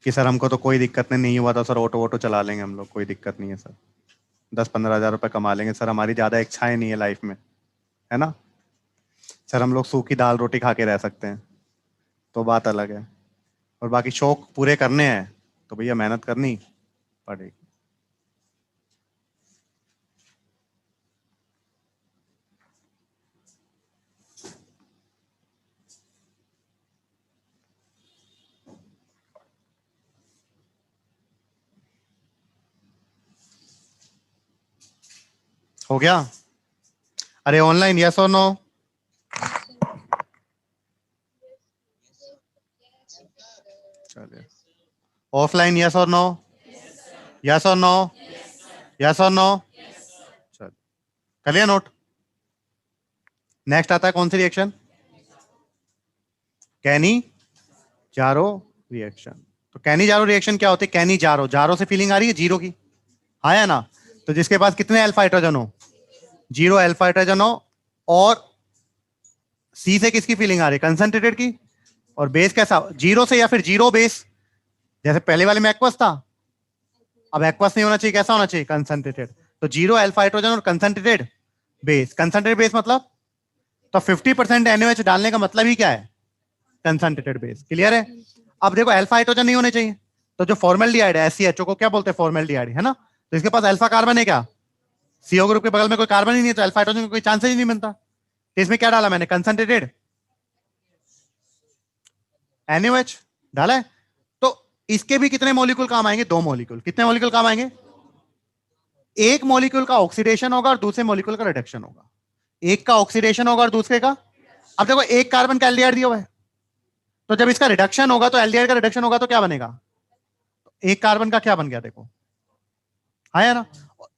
कि सर हमको तो कोई दिक्कत नहीं हुआ था सर, ऑटो वोटो चला लेंगे हम लोग, कोई दिक्कत नहीं है सर, 10-15 हज़ार रुपए कमा लेंगे सर, हमारी ज्यादा इच्छाएं नहीं है लाइफ में, है ना। सर हम लोग सूखी दाल रोटी खा के रह सकते हैं, तो बात अलग है। और बाकी शौक पूरे करने हैं तो भैया मेहनत करनी पड़ेगी। हो गया? अरे ऑनलाइन यस और नो? चलिए ऑफलाइन यस और नो? यस और नो? यस और नो? चल कर लिया नोट। नेक्स्ट आता है कौन सी रिएक्शन? कैनी जारो रिएक्शन। तो कैनी जारो रिएक्शन क्या होती है? कैनी जारो, जारो से फीलिंग आ रही है जीरो की, हाँ या ना? तो जिसके पास कितने अल्फा हाइड्रोजन हो? 0 अल्फा हाइड्रोजन हो, और सी से किसकी फीलिंग आ रही है? कंसंट्रेटेड की। और बेस कैसा? 0 से, या फिर 0 बेस, जैसे पहले वाले में एक्वस था, अब एक्वस नहीं होना चाहिए, कैसा होना चाहिए? कंसंट्रेटेड। तो 0 अल्फा हाइड्रोजन और कंसंट्रेटेड बेस। कंसंट्रेटेड बेस मतलब, तो 50% NaOH डालने का मतलब ही क्या है? Concentrated base. क्लियर है? अब देखो अल्फा हाइड्रोजन नहीं होने चाहिए, तो जो फॉर्मल्डिहाइड है SCHO को क्या बोलते हैं? फॉर्मल्डिहाइड, है ना। तो इसके पास अल्फा कार्बन है क्या? CO ग्रुप के बगल में कोई कार्बन ही नहीं है, तो अल्फा हाइड्रोजन का कोई चांस ही नहीं बनता। तो इसमें क्या डाला मैंने? कंसंट्रेटेड NaOH डाला है। तो इसके भी कितने मॉलिक्यूल काम आएंगे? 2 मॉलिक्यूल। कितने मॉलिक्यूल काम आएंगे? एक मॉलिक्यूल का ऑक्सीडेशन होगा और दूसरे मॉलिक्यूल का रिडक्शन होगा। एक का ऑक्सीडेशन होगा और दूसरे का, अब देखो एक कार्बन का एल्डिहाइड दिया हुआ है, तो जब इसका रिडक्शन होगा तो एल्डिहाइड का रिडक्शन होगा तो क्या बनेगा? एक कार्बन का क्या बन गया? देखो आया ना,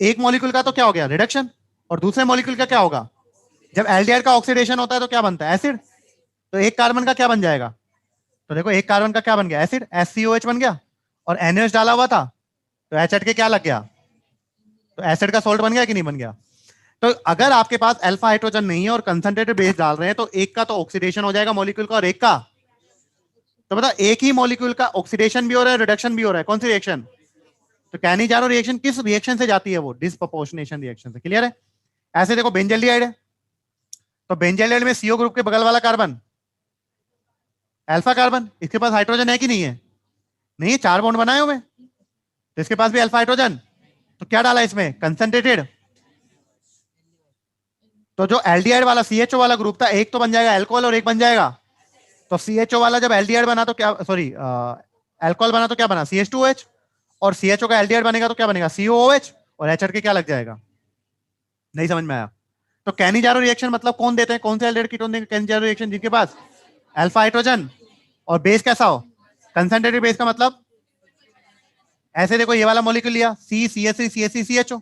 एक मॉलिक्यूल का तो क्या हो गया? रिडक्शन। और दूसरे मॉलिक्यूल का क्या होगा? जब एल्डिहाइड का ऑक्सीडेशन होता है तो क्या बनता है? एसिड। तो एक कार्बन का क्या बन जाएगा? तो देखो एक कार्बन का क्या बन गया? एसिड, SCOH बन गया। और NaOH डाला हुआ था तो H हट के क्या लग गया? तो एसिड का सॉल्ट बन गया कि नहीं बन गया? तो अगर आपके पास अल्फा हाइड्रोजन नहीं है और कंसंट्रेटेड बेस डाल रहे हैं तो एक का तो ऑक्सीडेशन हो जाएगा मॉलिक्यूल का, और एक का, तो बता एक ही मॉलिक्यूल का ऑक्सीडेशन भी हो रहा है, रिडक्शन भी हो रहा है। कौन सी रिएक्शन? तो कैनिजारो रिएक्शन किस रिएक्शन से जाती है? वो डिस्प्रोपोर्शनेशन रिएक्शन से। क्लियर है? ऐसे देखो बेंजल्डिहाइड है, तो बेंजल्डिहाइड में CO ग्रुप के बगल वाला कार्बन अल्फा कार्बन, इसके पास हाइड्रोजन है कि नहीं है? नहीं है, 4 बॉन्ड बनाए हुए, तो इसके पास भी अल्फा हाइड्रोजन। तो क्या डाला इसमें? कंसंट्रेटेड। तो जो एल्डिहाइड वाला CHO वाला ग्रुप था, एक तो बन जाएगा अल्कोहल और एक बन जाएगा, तो CHO वाला जब एल्डिहाइड बना तो क्या, सॉरी अल्कोहल बना तो क्या बना? CH2OH। और CHO का एल्डिहाइड बनेगा तो क्या बनेगा? COOH। और H हट के क्या लग जाएगा? नहीं समझ में आया? तो कैनिजारो रिएक्शन मतलब कौन देते हैं? कौन से एल्डिहाइड कीटोन देंगे कैनिजारो रिएक्शन? जिनके पास अल्फा हाइड्रोजन और बेस कैसा हो? कंसंट्रेटेड बेस का मतलब ऐसे देखो, ये वाला मॉलिक्यूल लिया CH3 CH3 CHO,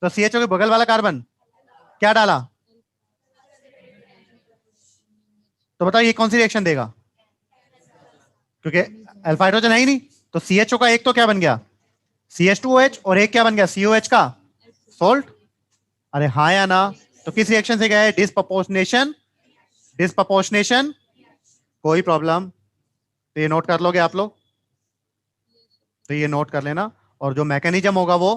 तो CHO के बगल वाला कार्बन क्या डाला? तो बताओ ये कौन सी रिएक्शन देगा? क्योंकि अल्फा हाइड्रोजन है ही नहीं, तो CHO का एक तो क्या बन गया? CH2OH, और एक क्या बन गया? COH का सोल्ट। अरे हाँ या ना? तो किस रिएक्शन से गया है? डिस्प्रोपोर्शनेशन। डिस्प्रोपोर्शनेशन। कोई प्रॉब्लम? तो ये नोट कर लोगे आप लोग? तो ये नोट कर लेना, और जो मैकेनिज्म होगा वो